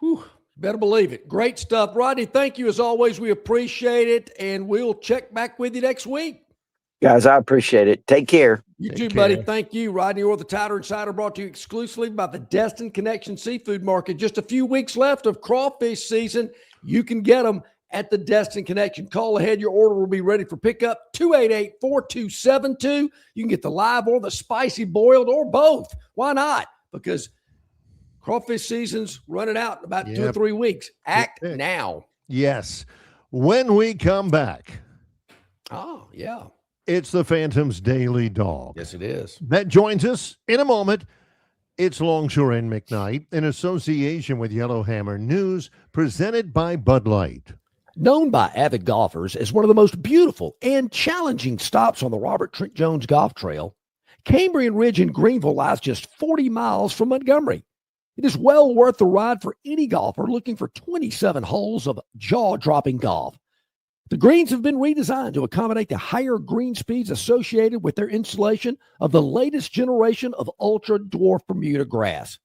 Whew. Better believe it. Great stuff. Rodney, thank you as always. We appreciate it, and we'll check back with you next week. Guys, I appreciate it. Take care. You too, buddy. Thank you. Rodney Orr, the Tiger Insider, brought to you exclusively by the Destin Connection Seafood Market. Just a few weeks left of crawfish season. You can get them at the Destin Connection. Call ahead. Your order will be ready for pickup. 288-4272. You can get the live or the spicy boiled or both. Why not? Because crawfish season's running out in about 2 or 3 weeks. Act now. Yes. When we come back. Oh, yeah. It's the Phantom's Daily Dog. Yes, it is. That joins us in a moment. It's Longshore and McKnight in association with Yellowhammer News, presented by Bud Light. Known by avid golfers as one of the most beautiful and challenging stops on the Robert Trent Jones Golf Trail, Cambrian Ridge in Greenville lies just 40 miles from Montgomery. It is well worth the ride for any golfer looking for 27 holes of jaw-dropping golf. The greens have been redesigned to accommodate the higher green speeds associated with their installation of the latest generation of ultra-dwarf Bermuda grass.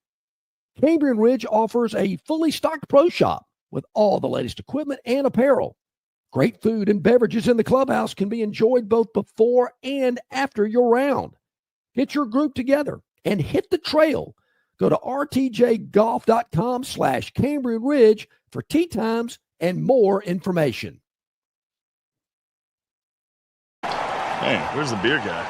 Cambrian Ridge offers a fully stocked pro shop with all the latest equipment and apparel. Great food and beverages in the clubhouse can be enjoyed both before and after your round. Get your group together and hit the trail. Go to rtjgolf.com/Cambrian Ridge for tee times and more information. Hey, where's the beer guy?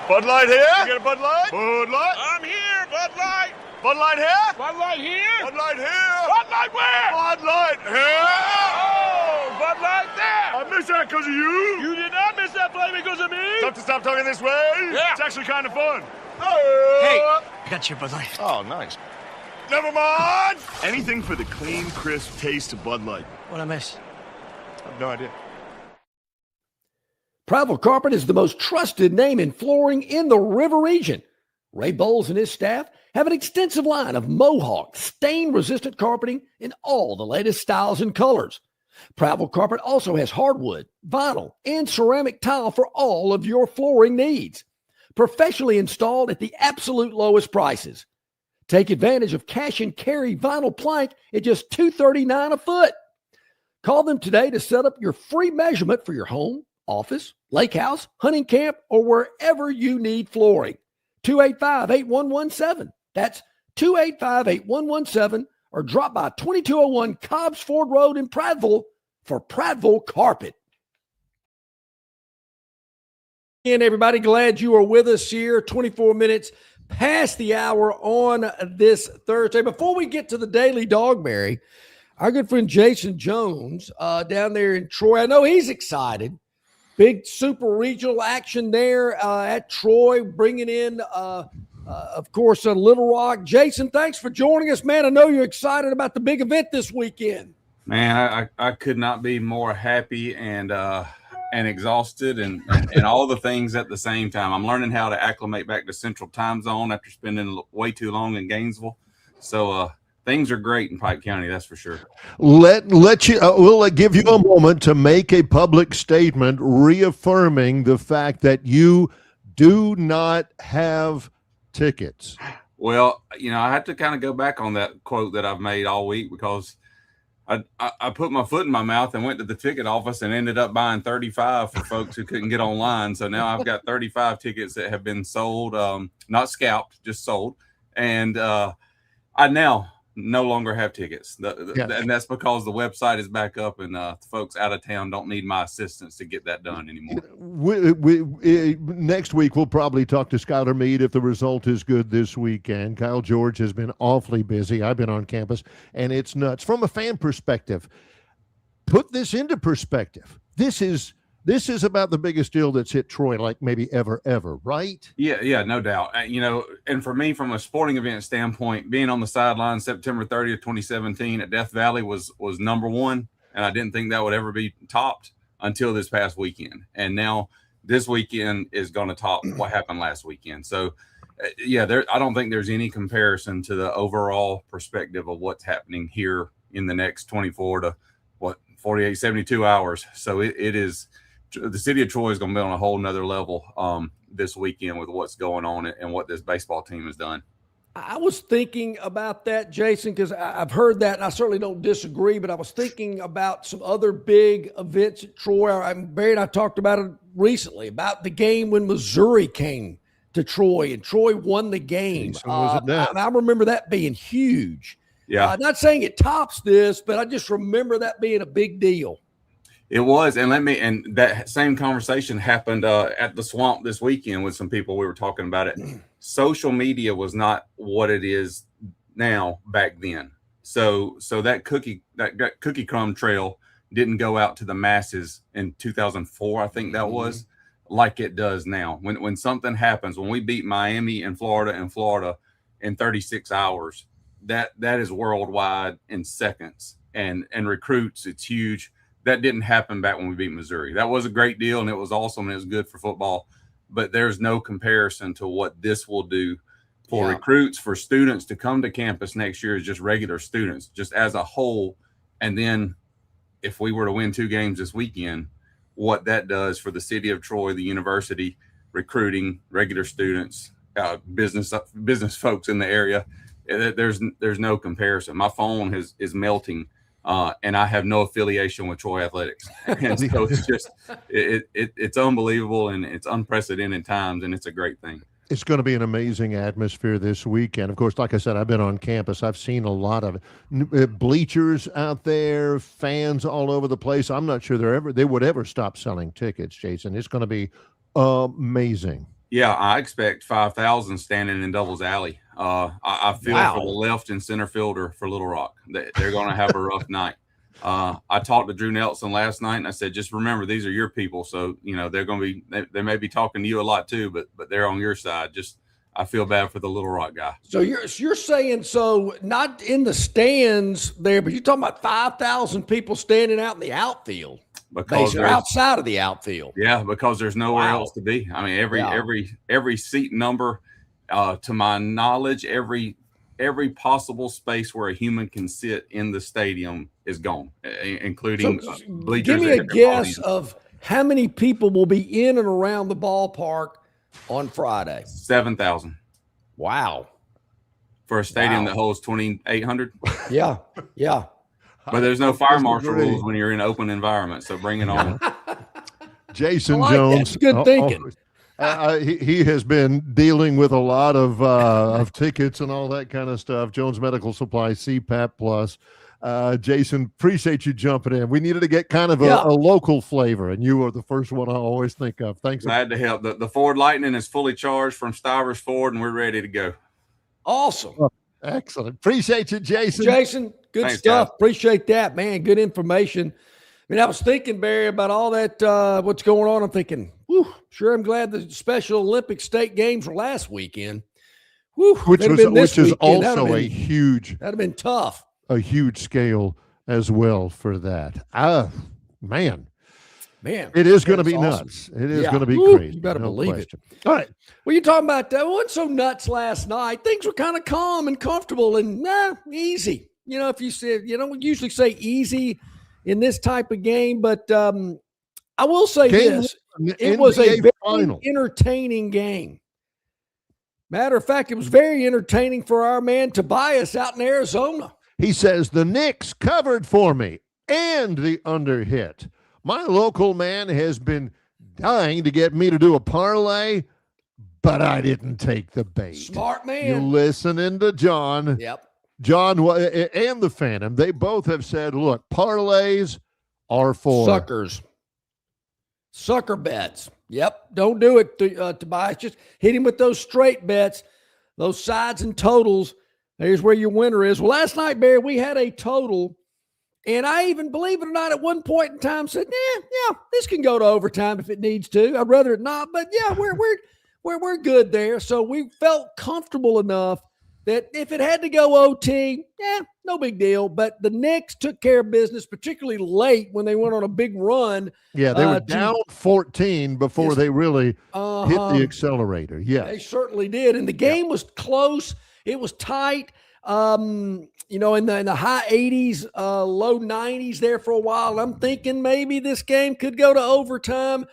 Bud Light here? You got a Bud Light? Bud Light? I'm here, Bud Light. Bud Light here? Bud Light here? Bud Light here? Bud Light where? Bud Light here? Oh, Bud Light there. I missed that because of you. You did not miss that play because of me. Tough to stop talking this way? Yeah. It's actually kind of fun. Hey, I got your Bud Light. Oh, nice. Never mind. Anything for the clean, crisp taste of Bud Light. What'd I miss? I have no idea. Travel Carpet is the most trusted name in flooring in the River region. Ray Bowles and his staff have an extensive line of Mohawk stain-resistant carpeting in all the latest styles and colors. Travel Carpet also has hardwood, vinyl, and ceramic tile for all of your flooring needs. Professionally installed at the absolute lowest prices. Take advantage of cash and carry vinyl plank at just $239 a foot. Call them today to set up your free measurement for your home, office, lake house, hunting camp, or wherever you need flooring. 285-8117. That's 285-8117, or drop by 2201 Cobbs Ford Road in Prattville for Prattville Carpet. And everybody, glad you are with us here. 24 minutes past the hour on this Thursday. Before we get to the Daily Dogberry, our good friend Jason Jones down there in Troy, I know he's excited. Big super regional action there at Troy, bringing in, of course, Little Rock. Jason, thanks for joining us, man. I know you're excited about the big event this weekend. Man, I could not be more happy and exhausted and all the things at the same time. I'm learning how to acclimate back to Central Time Zone after spending way too long in Gainesville. So things are great in Pike County, that's for sure. We'll give you a moment to make a public statement reaffirming the fact that you do not have tickets. Well, I had to kind of go back on that quote that I've made all week, because I put my foot in my mouth and went to the ticket office and ended up buying 35 for folks who couldn't get online. So now I've got 35 tickets that have been sold, not scalped, just sold. And I now no longer have tickets. And that's because the website is back up, and folks out of town don't need my assistance to get that done anymore. Next week, we'll probably talk to Skylar Meade if the result is good this weekend. Kyle George has been awfully busy. I've been on campus, and it's nuts. From a fan perspective, put this into perspective. This is about the biggest deal that's hit Troy, like maybe ever, right? Yeah, no doubt. And for me, from a sporting event standpoint, being on the sideline September 30th, 2017 at Death Valley was number one, and I didn't think that would ever be topped until this past weekend. And now this weekend is going to top what happened last weekend. So, I don't think there's any comparison to the overall perspective of what's happening here in the next 24 to 48, 72 hours. So it is. The city of Troy is going to be on a whole nother level this weekend with what's going on and what this baseball team has done. I was thinking about that, Jason, because I've heard that, and I certainly don't disagree, but I was thinking about some other big events at Troy. Barry and I talked about it recently, about the game when Missouri came to Troy, and Troy won the game. I remember that being huge. Yeah. Not saying it tops this, but I just remember that being a big deal. It was, and that same conversation happened at the Swamp this weekend with some people. We were talking about it. Social media was not what it is now back then. So that cookie crumb trail didn't go out to the masses in 2004, I think that was, like it does now. When something happens, when we beat Miami and Florida in 36 hours, that is worldwide in seconds. And recruits, it's huge. That didn't happen back when we beat Missouri. That was a great deal, and it was awesome, and it was good for football. But there's no comparison to what this will do for recruits, for students to come to campus next year as just regular students, just as a whole. And then if we were to win 2 games this weekend, what that does for the city of Troy, the university, recruiting, regular students, business folks in the area, there's no comparison. My phone is melting. And I have no affiliation with Troy Athletics. And so it's just, it's unbelievable, and it's unprecedented times, and it's a great thing. It's going to be an amazing atmosphere this weekend. Of course, like I said, I've been on campus. I've seen a lot of bleachers out there, fans all over the place. I'm not sure they would ever stop selling tickets, Jason. It's going to be amazing. Yeah, I expect 5,000 standing in Double's Alley. I feel for the left and center fielder for Little Rock. They're going to have a rough night. I talked to Drew Nelson last night, and I said, just remember, these are your people. So, they're going to be, they may be talking to you a lot too, but they're on your side. I feel bad for the Little Rock guy. So you're saying, so not in the stands there, but you're talking about 5,000 people standing out in the outfield. Because they're outside of the outfield. Yeah, because there's nowhere else to be. I mean, every seat number, to my knowledge, every possible space where a human can sit in the stadium is gone, including bleachers. Give me a guess of how many people will be in and around the ballpark on Friday. 7,000. Wow. For a stadium that holds 2,800. Yeah. But there's no fire marshal rules when you're in an open environment, so bring it on. Jason like that. Jones. It's good thinking. He has been dealing with a lot of tickets and all that kind of stuff. Jones Medical Supply, CPAP Plus. Jason, appreciate you jumping in. We needed to get kind of a local flavor, and you were the first one I always think of. Thanks. Glad to help. The Ford Lightning is fully charged from Stivers Ford, and we're ready to go. Awesome. Excellent. Appreciate you, Jason. Jason, good Thanks, stuff. guys. Appreciate that, man. Good information. I mean, I was thinking, Barry, about all that, what's going on. I'm thinking, whew, sure, I'm glad the Special Olympic State Games were last weekend. Whew, Which is also a huge. That'd have been tough. A huge scale as well for that. Man, it is going to be awesome. Nuts. It is going to be crazy. You better believe question. it. All right. Well, you're talking about that. It wasn't so nuts last night. Things were kind of calm and comfortable and easy. You know, if you said, we usually say easy in this type of game, but I will say this. It was a very entertaining game. Matter of fact, it was very entertaining for our man Tobias out in Arizona. He says, the Knicks covered for me and the under hit. My local man has been dying to get me to do a parlay, but I didn't take the bait. Smart man. You listening to John. Yep. John and the Phantom, they both have said, look, parlays are for suckers. Sucker bets. Yep. Don't do it, Tobias. Just hit him with those straight bets, those sides and totals. There's where your winner is. Well, last night, Barry, we had a total, and I even, believe it or not, at one point in time said, yeah, this can go to overtime if it needs to. I'd rather it not, but yeah, we're good there. So we felt comfortable enough that if it had to go OT, no big deal. But the Knicks took care of business, particularly late when they went on a big run. Yeah, they were down 14 before they really hit the accelerator. Yeah, they certainly did. And the game was close. It was tight, in the high 80s, low 90s there for a while. I'm thinking maybe this game could go to overtime,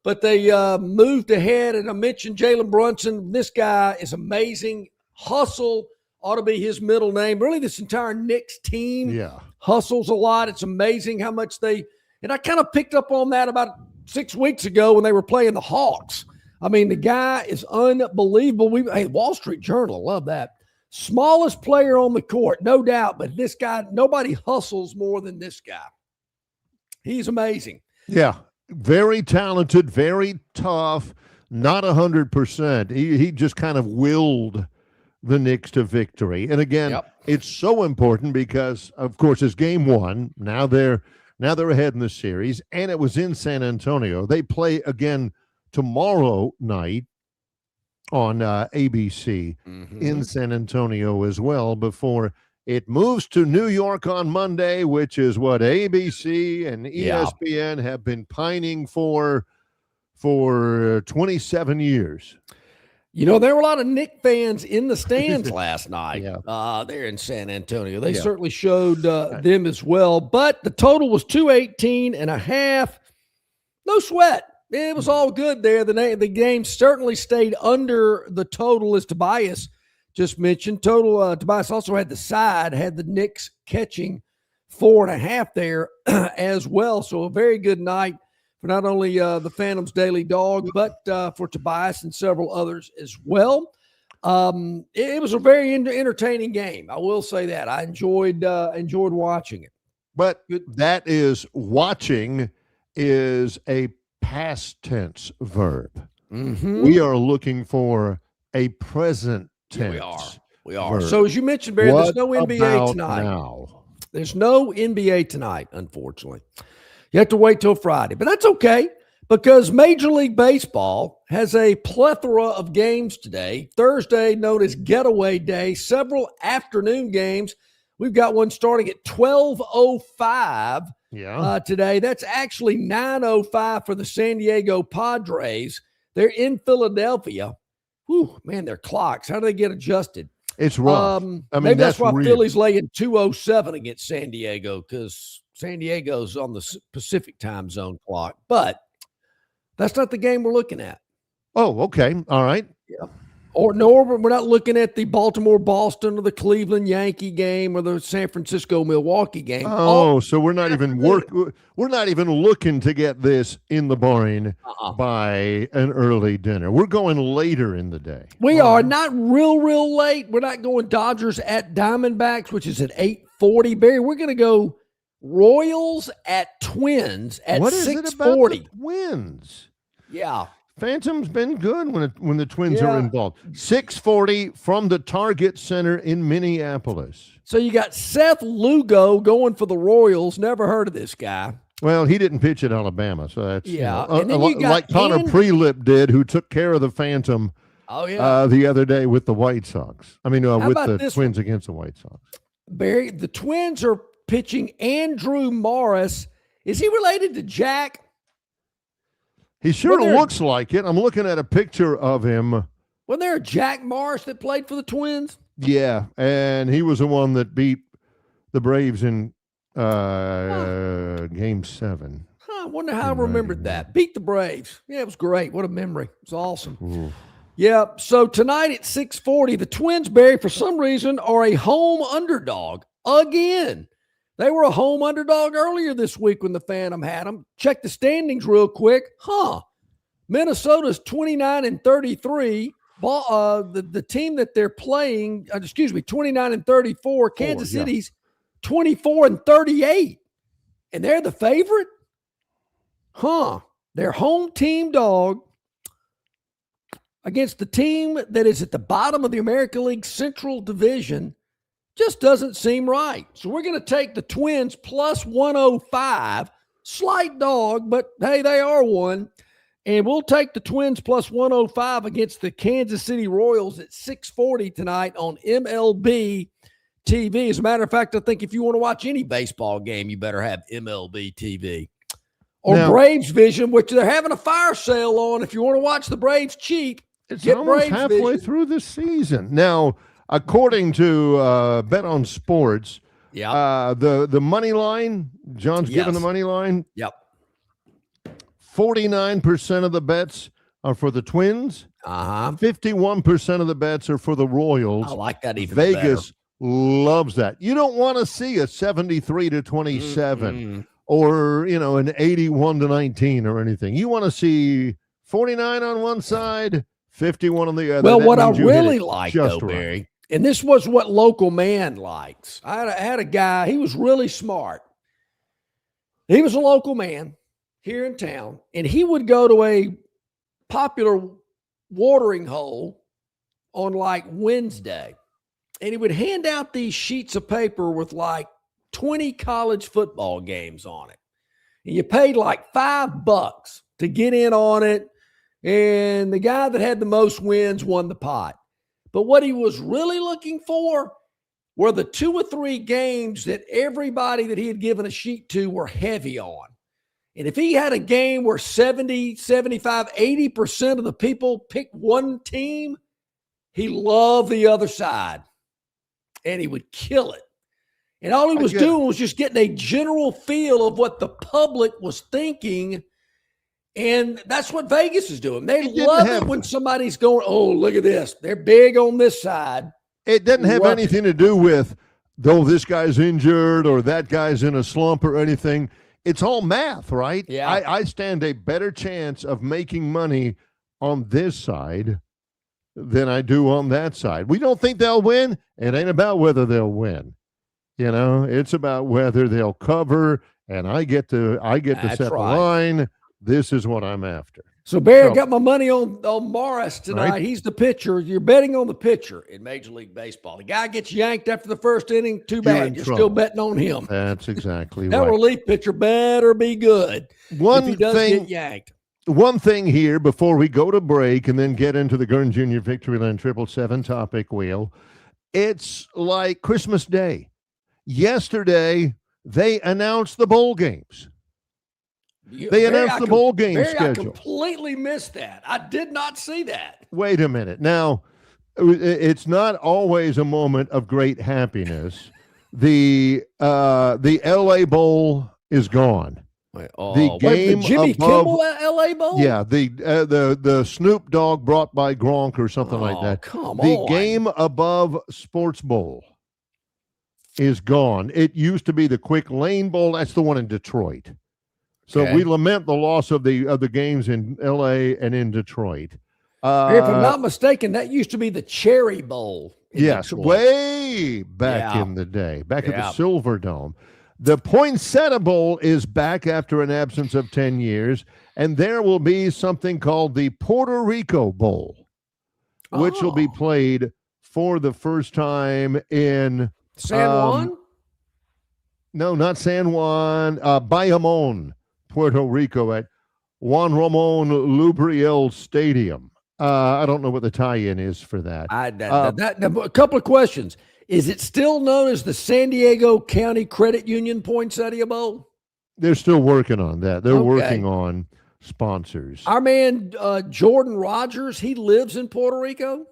but they moved ahead. And I mentioned Jalen Brunson. This guy is amazing. Hustle ought to be his middle name. Really, this entire Knicks team hustles a lot. It's amazing how much and I kind of picked up on that about 6 weeks ago when they were playing the Hawks. I mean, the guy is unbelievable. Wall Street Journal, love that. Smallest player on the court, no doubt, but this guy, nobody hustles more than this guy. He's amazing. Yeah, very talented, very tough, not 100%. He just kind of willed the Knicks to victory. And again, it's so important because, of course, it's game one. Now they're ahead in the series, and it was in San Antonio. They play again tomorrow night on ABC in San Antonio as well before it moves to New York on Monday, which is what ABC and ESPN have been pining for 27 years. There were a lot of Knick fans in the stands last night. They're in San Antonio. They certainly showed them as well. But the total was 218.5. No sweat. It was all good there. The game certainly stayed under the total, as Tobias just mentioned. Tobias also had the Knicks catching 4.5 there as well. So a very good night for not only the Phantom's Daily Dog, but for Tobias and several others as well. It was a very entertaining game. I will say that. I enjoyed watching it. But that is, watching is a past tense verb. We are looking for a present tense. We are. verb. So as you mentioned, Barry, there's no What NBA about tonight. now? There's no NBA tonight, unfortunately. You have to wait till Friday, but that's okay because Major League Baseball has a plethora of games today. Thursday, known as Getaway Day, several afternoon games. We've got one starting at 12:05 today. That's actually 9:05 for the San Diego Padres. They're in Philadelphia. Whew, man, their clocks. How do they get adjusted? It's rough. Maybe that's why Philly's laying 2:07 against San Diego, because San Diego's on the Pacific time zone clock. But that's not the game we're looking at. Oh, okay. All right. Yeah. Or no, we're not looking at the Baltimore-Boston or the Cleveland Yankee game or the San Francisco-Milwaukee game. Oh, so we're not even we're not even looking to get this in the barn by an early dinner. We're going later in the day. We are not real late. We're not going Dodgers at Diamondbacks, which is at 8:40. Barry, we're going to go Royals at Twins at 6:40. What is it about the Twins? Yeah. Phantom's been good when the Twins are involved. 6:40 from the Target Center in Minneapolis. So you got Seth Lugo going for the Royals. Never heard of this guy. Well, he didn't pitch at Alabama, so that's And then you got like Connor Prelip did, who took care of the Phantom. The other day with the White Sox. I mean, with the Twins against the White Sox. Barry, the Twins are pitching Andrew Morris. Is he related to Jack? He sure looks like it. I'm looking at a picture of him. Wasn't there a Jack Morris that played for the Twins? Yeah, and he was the one that beat the Braves in Game 7. I wonder how I remembered that. Beat the Braves. Yeah, it was great. What a memory. It was awesome. Ooh. Yeah, so tonight at 6:40, the Twins, Barry, for some reason, are a home underdog again. They were a home underdog earlier this week when the Phantom had them. Check the standings real quick. Minnesota's 29-33. The team that they're playing, 29-34. Kansas City's 24-38. And they're the favorite? Their home team dog against the team that is at the bottom of the American League Central Division just doesn't seem right. So we're going to take the Twins plus 105. Slight dog, but hey, they are one. And we'll take the Twins plus 105 against the Kansas City Royals at 6:40 tonight on MLB TV. As a matter of fact, I think if you want to watch any baseball game, you better have MLB TV. Or Braves Vision, which they're having a fire sale on. If you want to watch the Braves cheap, it's almost halfway through the season. Now, according to Bet on Sports, the money line, John's given the money line. Yep. 49% of the bets are for the Twins. 51% of the bets are for the Royals. I like that even Vegas loves that. You don't want to see a 73-27 or, an 81-19 or anything. You want to see 49 on one side, 51 on the other. Well, what I really like, though, Barry, and this was what Local Man likes. I had a guy, he was really smart. He was a local man here in town, and he would go to a popular watering hole on like Wednesday, and he would hand out these sheets of paper with like 20 college football games on it. And you paid like $5 to get in on it, and the guy that had the most wins won the pot. But what he was really looking for were the 2 or 3 games that everybody that he had given a sheet to were heavy on. And if he had a game where 70, 75, 80% of the people picked one team, he loved the other side. And he would kill it. And all he was doing was just getting a general feel of what the public was thinking. And that's what Vegas is doing. They love it when somebody's going, oh, look at this. They're big on this side. It doesn't have anything to do with, though this guy's injured or that guy's in a slump or anything. It's all math, right? Yeah. I stand a better chance of making money on this side than I do on that side. We don't think they'll win. It ain't about whether they'll win. It's about whether they'll cover, and I get to set the line. This is what I'm after. So, Barry, got my money on Morris tonight. Right. He's the pitcher. You're betting on the pitcher in Major League Baseball. The guy gets yanked after the first inning, too bad. You're still betting on him. That's exactly that right. That relief pitcher better be good if he does get yanked. One thing here before we go to break and then get into the Gurn Jr. Victoryland 777 topic wheel. It's like Christmas Day. Yesterday, they announced the bowl games. They announced the bowl game schedule. I completely missed that. I did not see that. Wait a minute. Now, it's not always a moment of great happiness. The LA Bowl is gone. The game Jimmy above, Kimmel LA Bowl? Yeah, the Snoop Dogg brought by Gronk or something like that. Come the on. game above Sports Bowl is gone. It used to be the Quick Lane Bowl. That's the one in Detroit. So we lament the loss of the games in LA and in Detroit. If I'm not mistaken, that used to be the Cherry Bowl. Yes, Detroit. way back in the day, back at the Silver Dome. The Poinsettia Bowl is back after an absence of 10 years, and there will be something called the Puerto Rico Bowl, which will be played for the first time in San Juan? No, not San Juan. Bayamon, Puerto Rico, at Juan Ramon Lubriel Stadium. I don't know what the tie-in is for that. A couple of questions. Is it still known as the San Diego County Credit Union Poinsettia Bowl? They're still working on that. They're working on sponsors. Our man Jordan Rogers, he lives in Puerto Rico.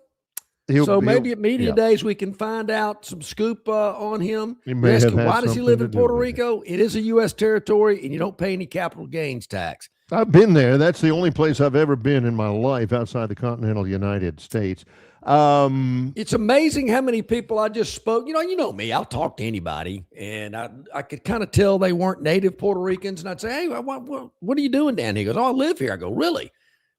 Maybe at Media Days we can find out some scoop on him. Why does he live in Puerto Rico? It is a U.S. territory, and you don't pay any capital gains tax. I've been there. That's the only place I've ever been in my life outside the continental United States. It's amazing how many people I just spoke. You know me. I'll talk to anybody, and I could kind of tell they weren't native Puerto Ricans. And I'd say, "Hey, what are you doing down here?" He goes, "Oh, I live here." I go, "Really?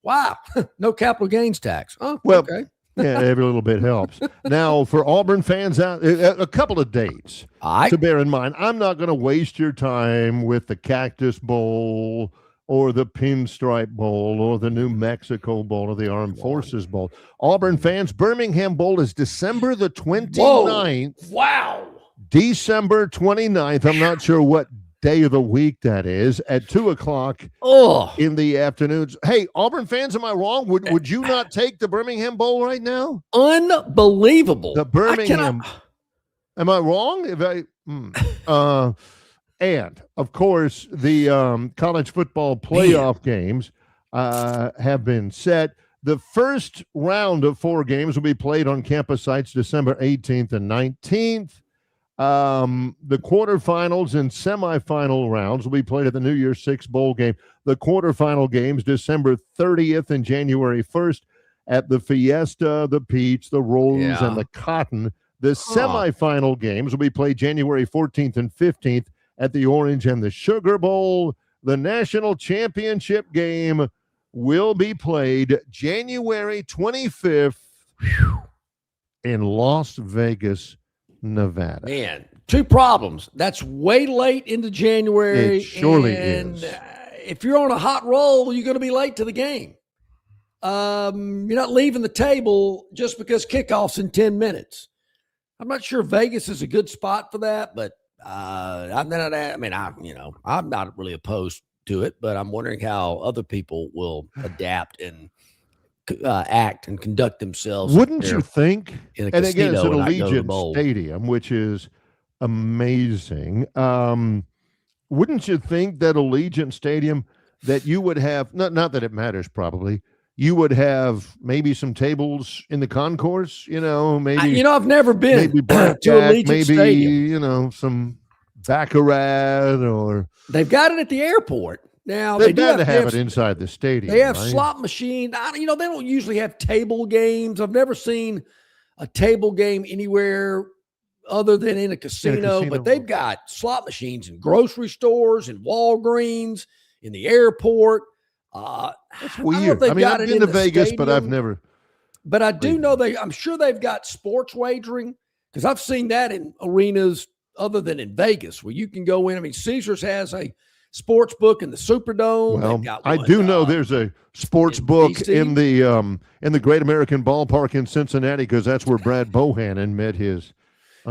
Wow, no capital gains tax." Oh, well, okay. Yeah, every little bit helps. Now, for Auburn fans out, a couple of dates to bear in mind. I'm not going to waste your time with the Cactus Bowl or the Pinstripe Bowl or the New Mexico Bowl or the Armed Forces Bowl. Auburn fans, Birmingham Bowl is December the 29th. Whoa. Wow. December 29th. I'm not sure what day of the week that is, at 2:00 in the afternoons. Hey, Auburn fans, am I wrong? Would you not take the Birmingham Bowl right now? Unbelievable. The Birmingham. Am I wrong? And of course, the college football playoff games have been set. The first round of 4 games will be played on campus sites December 18th and 19th. The quarterfinals and semifinal rounds will be played at the New Year's Six Bowl game. The quarterfinal games December 30th and January 1st at the Fiesta, the Peach, the Rose, and the Cotton. The semifinal games will be played January 14th and 15th at the Orange and the Sugar Bowl. The national championship game will be played January 25th in Las Vegas, Nevada. Man, 2 problems. That's way late into January. It surely is. If you're on a hot roll, you're going to be late to the game. You're not leaving the table just because kickoff's in 10 minutes. I'm not sure Vegas is a good spot for that, but I'm not really opposed to it, but I'm wondering how other people will adapt and act and conduct themselves. Wouldn't you think? And again, it's at Allegiant Stadium, which is amazing. Wouldn't you think that Allegiant Stadium, that you would have, not that it matters probably, you would have maybe some tables in the concourse, maybe. I've never been maybe to Allegiant Stadium. Some baccarat, or they've got it at the airport. Now they've got to have it inside the stadium. They have right? slot machines. They don't usually have table games. I've never seen a table game anywhere other than in a casino. But they've got slot machines in grocery stores, in Walgreens, in the airport. That's weird. I've been to Vegas, stadium, but I've never. But I do know I'm sure they've got sports wagering, because I've seen that in arenas other than in Vegas, where you can go in. Caesars has a sports book in the Superdome. Well, I do know there's a sports book in the Great American Ballpark in Cincinnati, because that's where Brad Bohannon met his.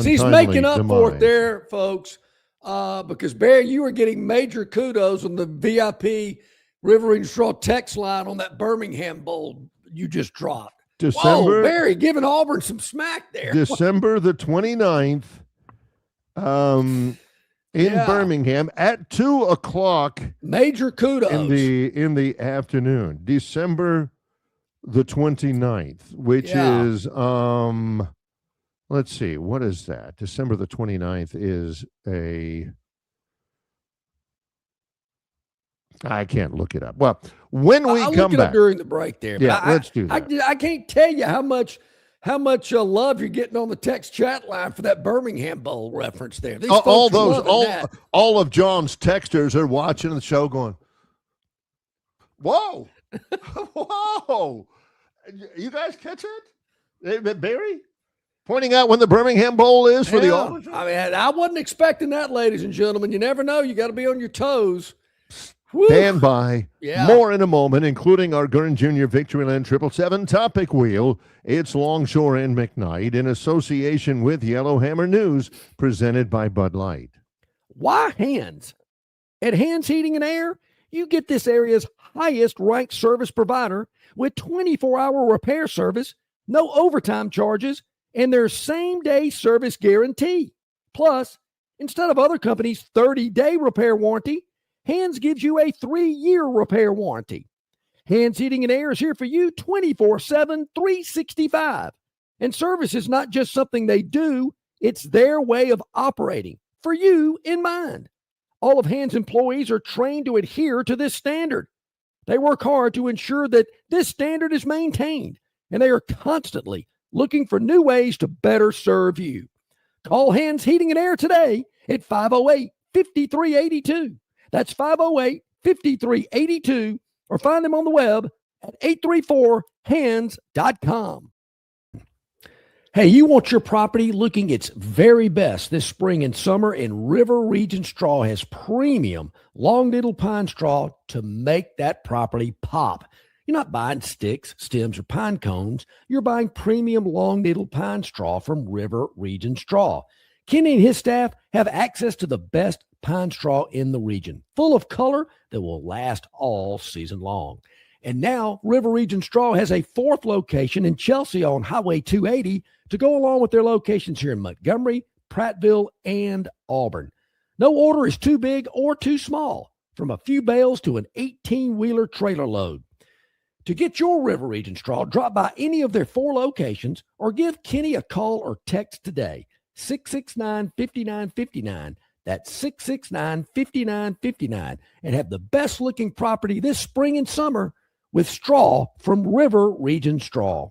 He's making up for it there, folks, because Barry, you were getting major kudos on the VIP Riverine Straw text line on that Birmingham Bowl you just dropped. December. Whoa, Barry giving Auburn some smack there. December the 29th. In Birmingham at 2:00. Major kudos in the afternoon. December the 29th, which is let's see, what is that? December the 29th is I can't look it up. Well, when we I'll come look it back up during the break there. Yeah, let's do that. I can't tell you how much love you're getting on the text chat line for that Birmingham Bowl reference there. These all folks are loving that. all of John's texters are watching the show going, whoa, whoa. You guys catch it? Barry? Pointing out when the Birmingham Bowl is for the All. I mean, I wasn't expecting that, ladies and gentlemen. You never know. You got to be on your toes. Woo. Stand by. Yeah. More in a moment, including our Gurn Jr. Victoryland 777 topic wheel. It's Longshore and McKnight in association with Yellowhammer News, presented by Bud Light. Why Hands? At Hands Heating and Air, you get this area's highest ranked service provider with 24-hour repair service, no overtime charges, and their same-day service guarantee. Plus, instead of other companies' 30-day repair warranty, Hands gives you a 3-year repair warranty. Hands Heating and Air is here for you 24/7, 365. And service is not just something they do, it's their way of operating, for you in mind. All of Hands employees are trained to adhere to this standard. They work hard to ensure that this standard is maintained, and they are constantly looking for new ways to better serve you. Call Hands Heating and Air today at 508-5382. That's 508-5382, or find them on the web at 834hands.com. Hey, you want your property looking its very best this spring and summer, and River Region Straw has premium long-needle pine straw to make that property pop. You're not buying sticks, stems, or pine cones. You're buying premium long-needle pine straw from River Region Straw. Kenny and his staff have access to the best pine straw in the region, full of color that will last all season long. And now River Region Straw has a 4th location in Chelsea on Highway 280 to go along with their locations here in Montgomery, Prattville, and Auburn. No order is too big or too small, from a few bales to an 18-wheeler trailer load. To get your River Region Straw, drop by any of their 4 locations or give Kenny a call or text today, 669-5959. That's 669-5959, and have the best looking property this spring and summer with straw from River Region Straw.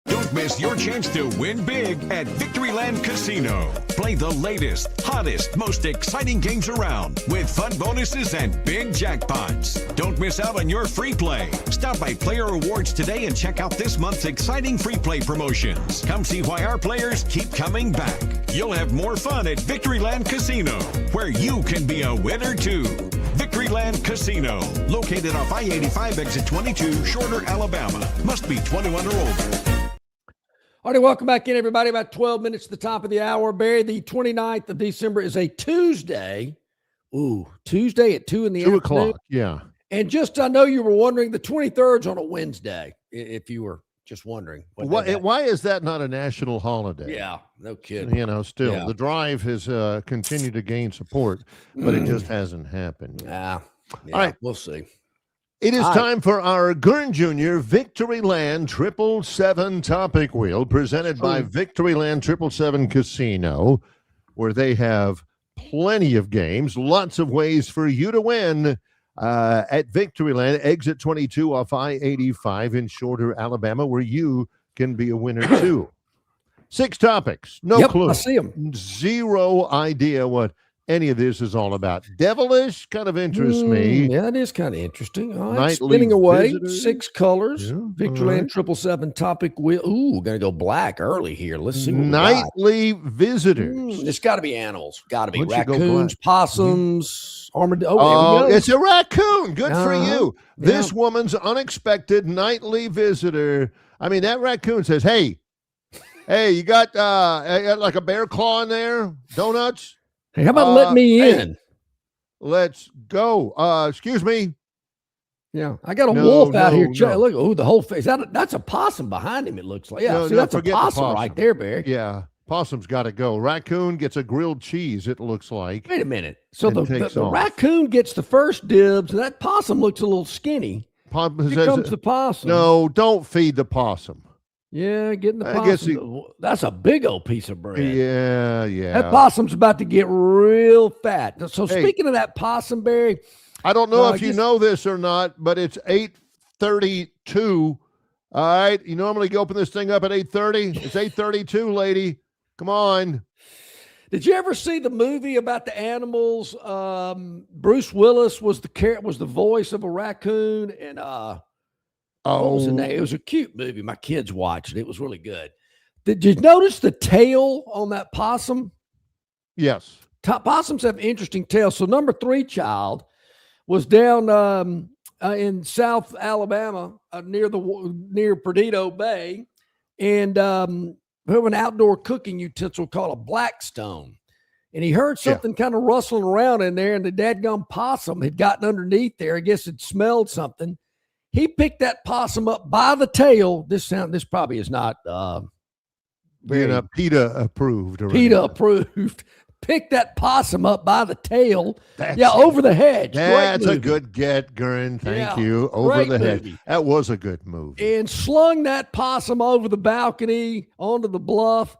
Don't miss your chance to win big at Victoryland Casino. Play the latest, hottest, most exciting games around with fun bonuses and big jackpots. Don't miss out on your free play. Stop by Player Rewards today and check out this month's exciting free play promotions. Come see why our players keep coming back. You'll have more fun at Victoryland Casino, where you can be a winner too. Victoryland Casino, located off I-85 exit 22, Shorter, Alabama. Must be 21 or older. All right, welcome back in, everybody. About 12 minutes to the top of the hour. Barry, the 29th of December is a Tuesday. Ooh, Tuesday at 2 in the 2 afternoon. o'clock, yeah. And just, I know you were wondering, the 23rd's on a Wednesday, if you were just wondering. Why is that not a national holiday? Yeah, no kidding. You know, still, Yeah. the drive has continued to gain support, but it just hasn't happened. Yeah, All right. We'll see. It is All right. time for our Gurn Jr. Victoryland 777 topic wheel, presented by Victoryland 777 Casino, where they have plenty of games, lots of ways for you to win at Victoryland, exit 22 off I-85 in Shorter, Alabama, where you can be a winner too. 6 topics, no clue. I see them. Zero idea what any of this is all about. Devilish kind of interests me. Yeah, it is kind of interesting. All right, Nightly spinning away, visitors. 6 colors. Yeah, Victoryland 777 topic wheel. Ooh, gonna go black early here. Let's see what we got. Nightly visitors. It's got to be animals. Got to be Once you go raccoons, black. possums, armadillo. Oh, there we go. it's a raccoon. Good for Uh-huh. you. This woman's unexpected nightly visitor. I mean, that raccoon says, hey, you got like a bear claw in there? Donuts? Hey, how about let me hey, in? Let's go. Excuse me. Yeah, I got a No, wolf out no, here. no. Look, oh, the whole face. That's a possum behind him, it looks like. Yeah, No, see, no, that's a forget the possum possum. right there, Barry. Yeah, possum's got to go. Raccoon gets a grilled cheese, it looks like. Wait a minute. So And the takes off. raccoon gets the first dibs, and that possum looks a little skinny. Possum Here says- comes the possum. No, don't feed the possum. Yeah, getting the I guess possum. That's a big old piece of bread. Yeah. That possum's about to get real fat. So Hey. speaking of that possum, Barry, I don't know if you know this or not, but it's 8:32. All right. You normally open this thing up at 8:30. It's 8:32, lady. Come on. Did you ever see the movie about the animals? Bruce Willis was the voice of a raccoon, and what was the name? It was a cute movie. My kids watched it. It was really good. Did you notice the tail on that possum? Yes. Possums have interesting tails. So number 3 child was down in South Alabama near Perdido Bay, and we have an outdoor cooking utensil called a Blackstone. And he heard something kind of rustling around in there, and the dadgum possum had gotten underneath there. I guess it smelled something. He picked that possum up by the tail. This probably is not PETA approved. PETA approved. Picked that possum up by the tail. Over the hedge. That's a good get, Gurn. Thank you. Over the hedge. That was a good move. And slung that possum over the balcony onto the bluff.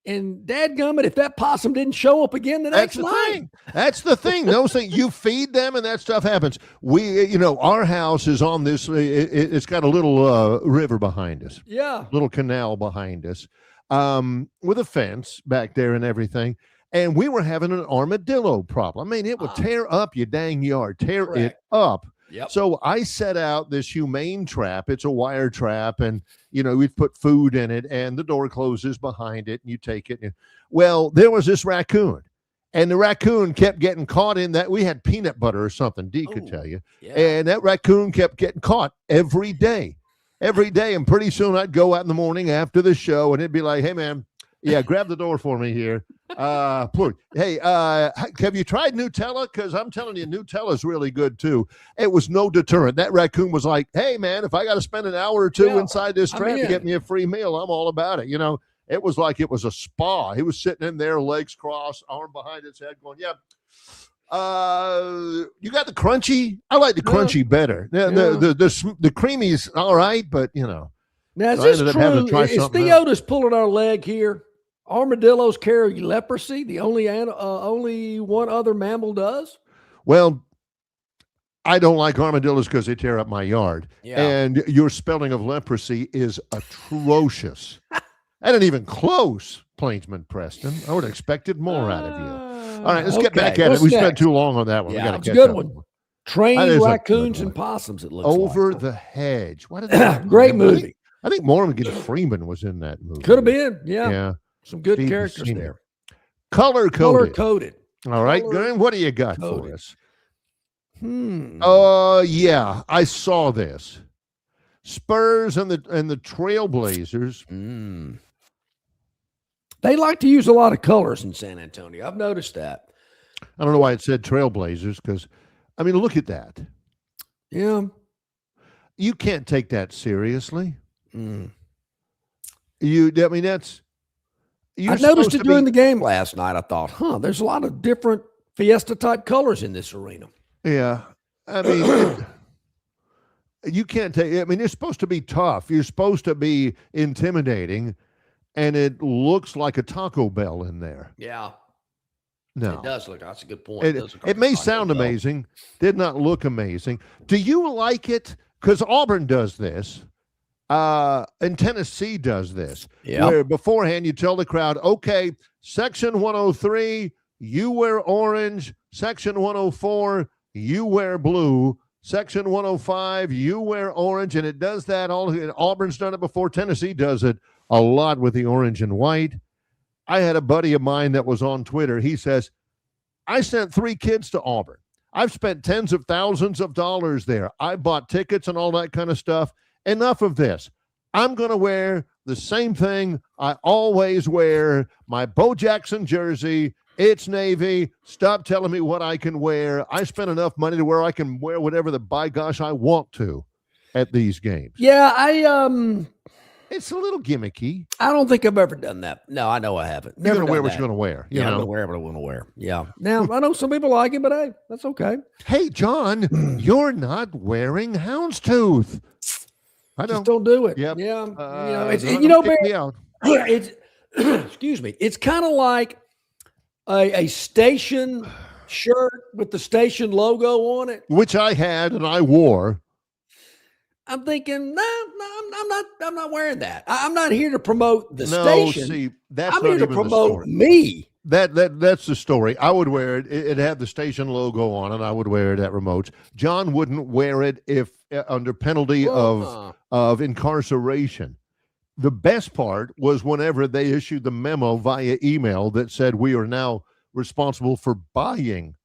And dadgummit, if that possum didn't show up again the next night. That's the thing. Those things, you feed them and that stuff happens. Our house is on this. It's got a little river behind us. Yeah. Little canal behind us with a fence back there and everything. And we were having an armadillo problem. I mean, it would tear up your dang yard, tear it up. Yep. So I set out this humane trap. It's a wire trap, and we'd put food in it, and the door closes behind it, and you take it. Well, there was this raccoon, and the raccoon kept getting caught in that. We had peanut butter or something, Dee could tell you. Yeah. And that raccoon kept getting caught every day. And pretty soon I'd go out in the morning after the show, and it'd be like, hey, man, grab the door for me here. Hey, have you tried Nutella? Because I'm telling you, Nutella is really good too. It was no deterrent. That raccoon was like, hey, man, if I got to spend an hour or two inside this trap to get me a free meal, I'm all about it. It was like it was a spa. He was sitting in there, legs crossed, arm behind his head, going, you got the crunchy? I like the crunchy better. The creamy's all right, but Now, is this true? Is Theotis pulling our leg here? Armadillos carry leprosy. The only one other mammal does. Well, I don't like armadillos because they tear up my yard. Yeah. And your spelling of leprosy is atrocious. That ain't even close, Plainsman Preston. I would have expected more out of you. All right, let's get back at it. We spent too long on that one. Yeah, it's a good one. Trained raccoons and possums, it looks Over like. the Hedge. What is that? Great movie. I think Morgan Freeman was in that movie. Could have been, yeah. Yeah. Some good characters there. Color coded. All right, Gurn, what do you got for us? Yeah, I saw this. Spurs and the Trailblazers. They like to use a lot of colors in San Antonio. I've noticed that. I don't know why it said Trailblazers because, I mean, look at that. Yeah. You can't take that seriously. I noticed it during the game last night. I thought, there's a lot of different Fiesta type colors in this arena. Yeah. I mean, you can't take it. I mean, it's supposed to be tough. You're supposed to be intimidating, and it looks like a Taco Bell in there. Yeah. No. It does look, that's a good point. It may sound amazing. Did not look amazing. Do you like it? Because Auburn does this. And Tennessee does this. Yeah. Where beforehand you tell the crowd, okay, section 103, you wear orange. Section 104, you wear blue. Section 105, you wear orange. And it does that all. Auburn's done it before. Tennessee does it a lot with the orange and white. I had a buddy of mine that was on Twitter. He says, I sent 3 kids to Auburn. I've spent tens of thousands of dollars there. I bought tickets and all that kind of stuff. Enough of this. I'm going to wear the same thing I always wear, my Bo Jackson jersey. It's navy. Stop telling me what I can wear. I spent enough money to where I can wear whatever the by gosh I want to at these games. Yeah, it's a little gimmicky. I don't think I've ever done that. No, I know I haven't. You're going to wear what you're going to wear. I'm going to wear what I want to wear. Yeah. Now, I know some people like it, but hey, that's okay. Hey, John, you're not wearing houndstooth. I just don't do it. Yep. Yeah. It's excuse me. It's kind of like a station shirt with the station logo on it, which I had and I wore. I'm thinking, no, I'm not wearing that. I'm not here to promote the station. See, that's I'm not here to even promote the story. me. That's the story. I would wear it. It had the station logo on it. I would wear it at remotes. John wouldn't wear it if under penalty of incarceration. The best part was whenever they issued the memo via email that said we are now responsible for buying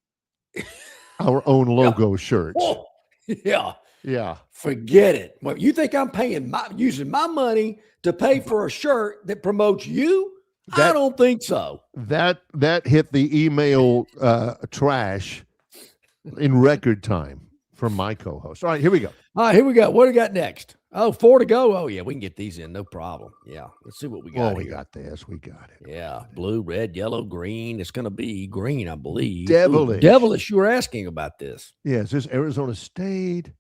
our own logo shirts. Oh, yeah. Yeah. Forget it. Well, you think I'm using my money to pay for a shirt that promotes you? I don't think so. That hit the email trash in record time from my co-host. All right, here we go. All right, here we go. What do we got next? Oh, 4 to go. Oh, yeah, we can get these in. No problem. Yeah, let's see what we got. Oh, we got this. We got it. Yeah, blue, red, yellow, green. It's going to be green, I believe. Devilish. Ooh, devilish. You were asking about this. Yeah, is this Arizona State?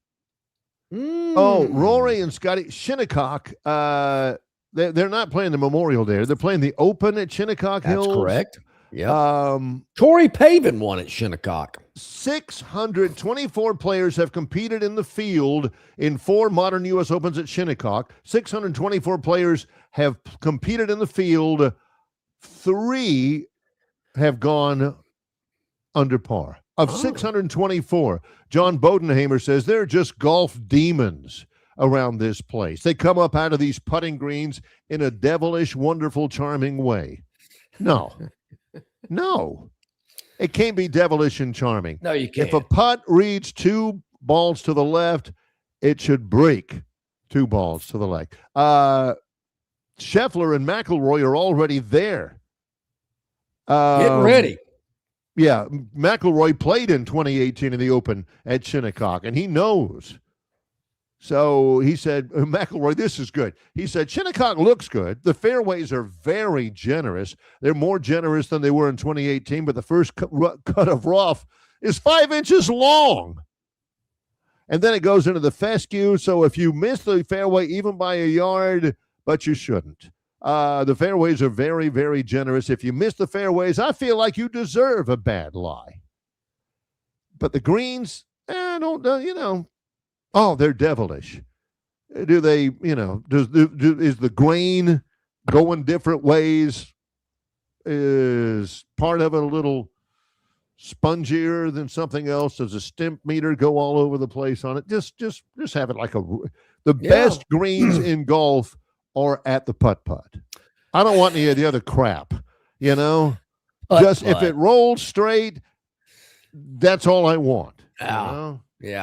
Oh, Rory and Scotty Shinnecock. They're not playing the Memorial there. They're playing the Open at Shinnecock Hills. That's correct. Yeah. Torrey Pavin won at Shinnecock. 624 players have competed in the field in 4 modern U.S. Opens at Shinnecock. 624 players have competed in the field. 3 have gone under par. Of 624, John Bodenhamer says they're just golf demons around this place. They come up out of these putting greens in a devilish, wonderful, charming way. No. It can't be devilish and charming. No, you can't. If a putt reads 2 balls to the left, it should break 2 balls to the left. Scheffler and McIlroy are already there. Getting ready. Yeah, McIlroy played in 2018 in the Open at Shinnecock, and he knows. So he said, McIlroy, this is good. He said, Shinnecock looks good. The fairways are very generous. They're more generous than they were in 2018, but the first cut of rough is 5 inches long. And then it goes into the fescue. So if you miss the fairway even by a yard, but you shouldn't. The fairways are very, very generous. If you miss the fairways, I feel like you deserve a bad lie. But the greens, they're devilish. Do they, is the grain going different ways? Is part of it a little spongier than something else? Does a stimp meter go all over the place on it? Just have it like the best greens in golf are at the putt-putt. I don't want any of the other crap, Just if it rolls straight, that's all I want. Yeah,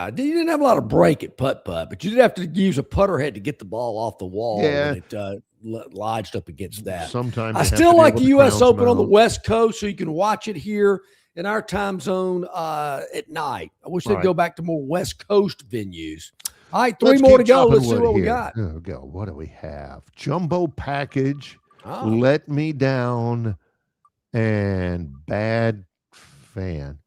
you didn't have a lot of break at putt-putt, but you did have to use a putter head to get the ball off the wall when it lodged up against that. Sometimes I still like the U.S. Open on the West Coast, so you can watch it here in our time zone at night. I wish they'd go back to more West Coast venues. All right, 3 more to go. Let's see what we got. What do we have? Jumbo package, Let Me Down, and Bad Fan.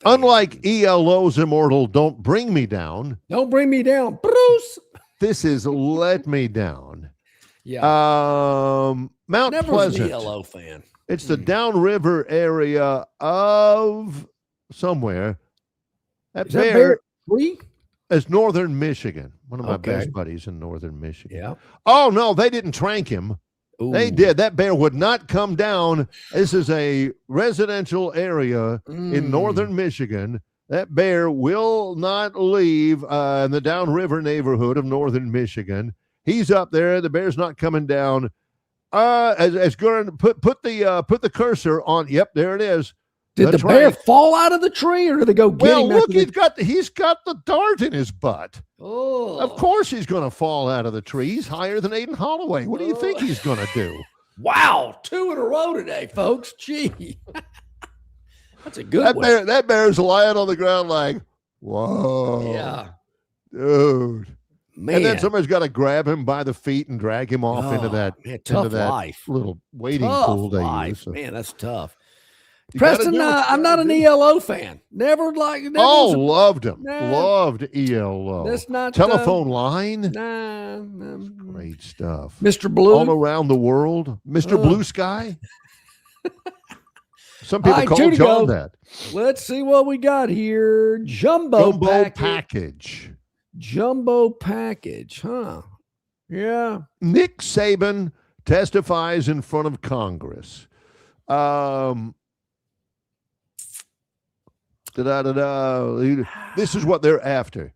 Unlike ELO's Immortal, Don't Bring Me Down. Don't Bring Me Down, Bruce. This is Let Me Down. Yeah. Mount Never Pleasant. was an ELO fan. It's the downriver area of somewhere. That bear Tree? It's Northern Michigan. One of my best buddies in Northern Michigan. Yeah. Oh, no, they didn't trank him. Ooh. They did. That bear would not come down. This is a residential area in Northern Michigan. That bear will not leave in the downriver neighborhood of Northern Michigan. He's up there. The bear's not coming down. As Gurn put the cursor on. Yep, there it is. Did the bear fall out of the tree, or did they go get him? Well, look, he's got the dart in his butt. Oh, of course he's going to fall out of the tree. He's higher than Aiden Holloway. What do you think he's going to do? Wow, 2 in a row today, folks. Gee, that's a good one. That bear's lying on the ground like, whoa, yeah, dude. Man. And then somebody's got to grab him by the feet and drag him off into that life. Little wading pool they use. So. Man, that's tough. Preston, I'm not an ELO fan. Loved him. Nah, loved ELO. That's not Telephone Line. Nah, great stuff. Mr. Blue all around the world. Mr. Blue Sky. Some people right, call two to John go. that. Let's see what we got here. Jumbo package. Jumbo package, huh? Yeah. Nick Saban testifies in front of Congress. This is what they're after.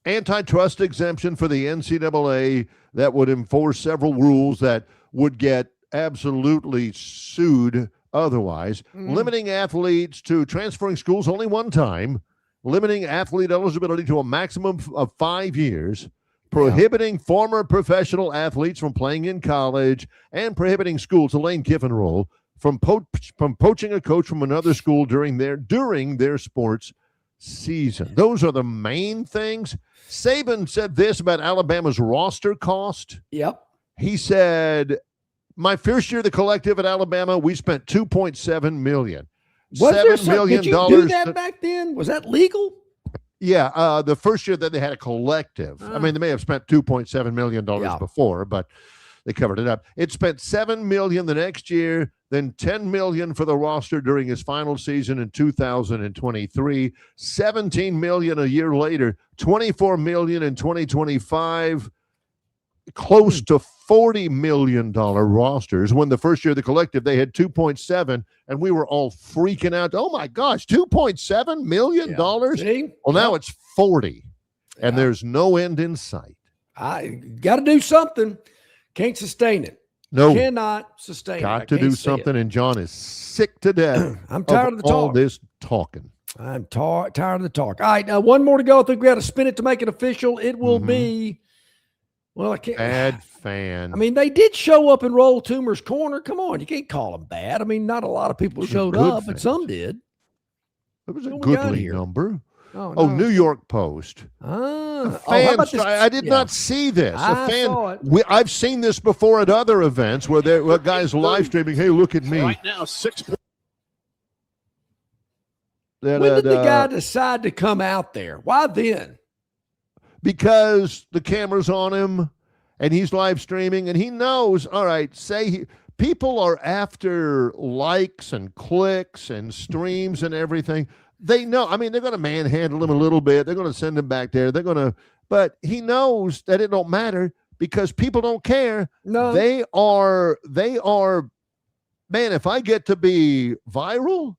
Antitrust exemption for the NCAA that would enforce several rules that would get absolutely sued otherwise. Limiting athletes to transferring schools only one time. Limiting athlete eligibility to a maximum of 5 years. Prohibiting former professional athletes from playing in college, and prohibiting schools, the Lane Kiffin rule, from poaching a coach from another school during their sports season. Those are the main things. Saban said this about Alabama's roster cost. Yep. He said, my first year, the collective at Alabama, we spent $2.7 million. $7 million. Did you do that back then? Was that legal? Yeah, the first year that they had a collective. I mean, they may have spent $2.7 million before, but they covered it up. It spent $7 million the next year, then $10 million for the roster during his final season in 2023, $17 million a year later, $24 million in 2025, close to $40 million rosters. When the first year of the collective, they had 2.7, and we were all freaking out. Oh my gosh, $2.7 million? Well, now it's 40, and there's no end in sight. I got to do something. Can't sustain it. No. Cannot sustain it. Got to do something, and John is sick to death. I'm tired of the all talk. this talking. I'm tired of the talk. All right, now one more to go. I think we got to spin it to make it official. It will be, well, I can't. Bad fan. I mean, they did show up and roll Toomer's Corner. Come on, you can't call them bad. I mean, not a lot of people showed up, but some did. It was a goodly number. Oh, no. New York Post. I did not see this. Saw it. I've seen this before at other events where guys live streaming. Hey, look at me. Right now, 6. When did the guy decide to come out there? Why then? Because the camera's on him and he's live streaming and he knows, all right, people are after likes and clicks and streams and everything. They know, I mean, they're going to manhandle him a little bit. They're going to send him back there. But he knows that it don't matter because people don't care. No. They are, man, if I get to be viral,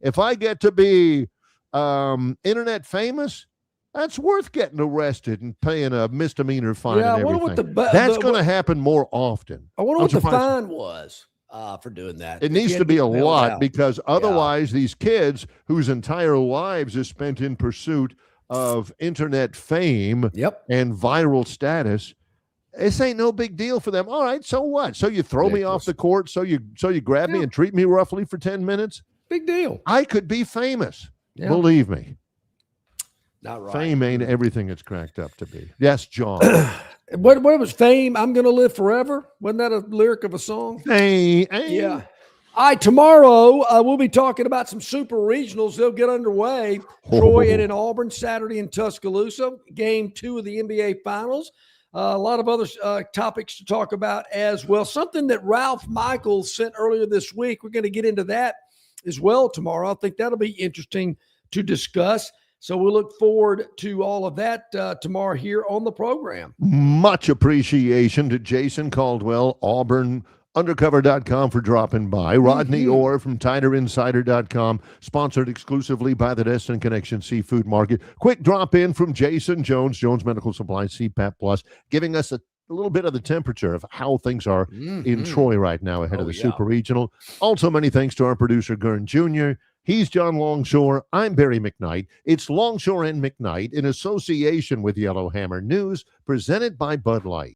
if I get to be internet famous, that's worth getting arrested and paying a misdemeanor fine and everything. That's going to happen more often. I wonder what the fine was for doing that. It needs to be a lot because otherwise these kids whose entire lives is spent in pursuit of internet fame and viral status, this ain't no big deal for them. All right, so what? So you throw me off the court, so you grab me and treat me roughly for 10 minutes? Big deal. I could be famous. Believe me. Not right. Fame ain't everything it's cracked up to be. Yes, John. What was fame? I'm going to live forever. Wasn't that a lyric of a song? Fame. Yeah. All right, tomorrow we'll be talking about some super regionals. They'll get underway. Troy and in Auburn, Saturday in Tuscaloosa. Game 2 of the NBA Finals. A lot of other topics to talk about as well. Something that Ralph Michaels sent earlier this week. We're going to get into that as well tomorrow. I think that'll be interesting to discuss. So we'll look forward to all of that tomorrow here on the program. Much appreciation to Jason Caldwell, AuburnUndercover.com for dropping by. Rodney Orr from TiderInsider.com, sponsored exclusively by the Destin Connection Seafood Market. Quick drop in from Jason Jones, Jones Medical Supply, CPAP Plus, giving us a little bit of the temperature of how things are in Troy right now ahead of the Super Regional. Also, many thanks to our producer, Gurn Jr., He's John Longshore. I'm Barry McKnight. It's Longshore and McKnight in association with Yellowhammer News, presented by Bud Light.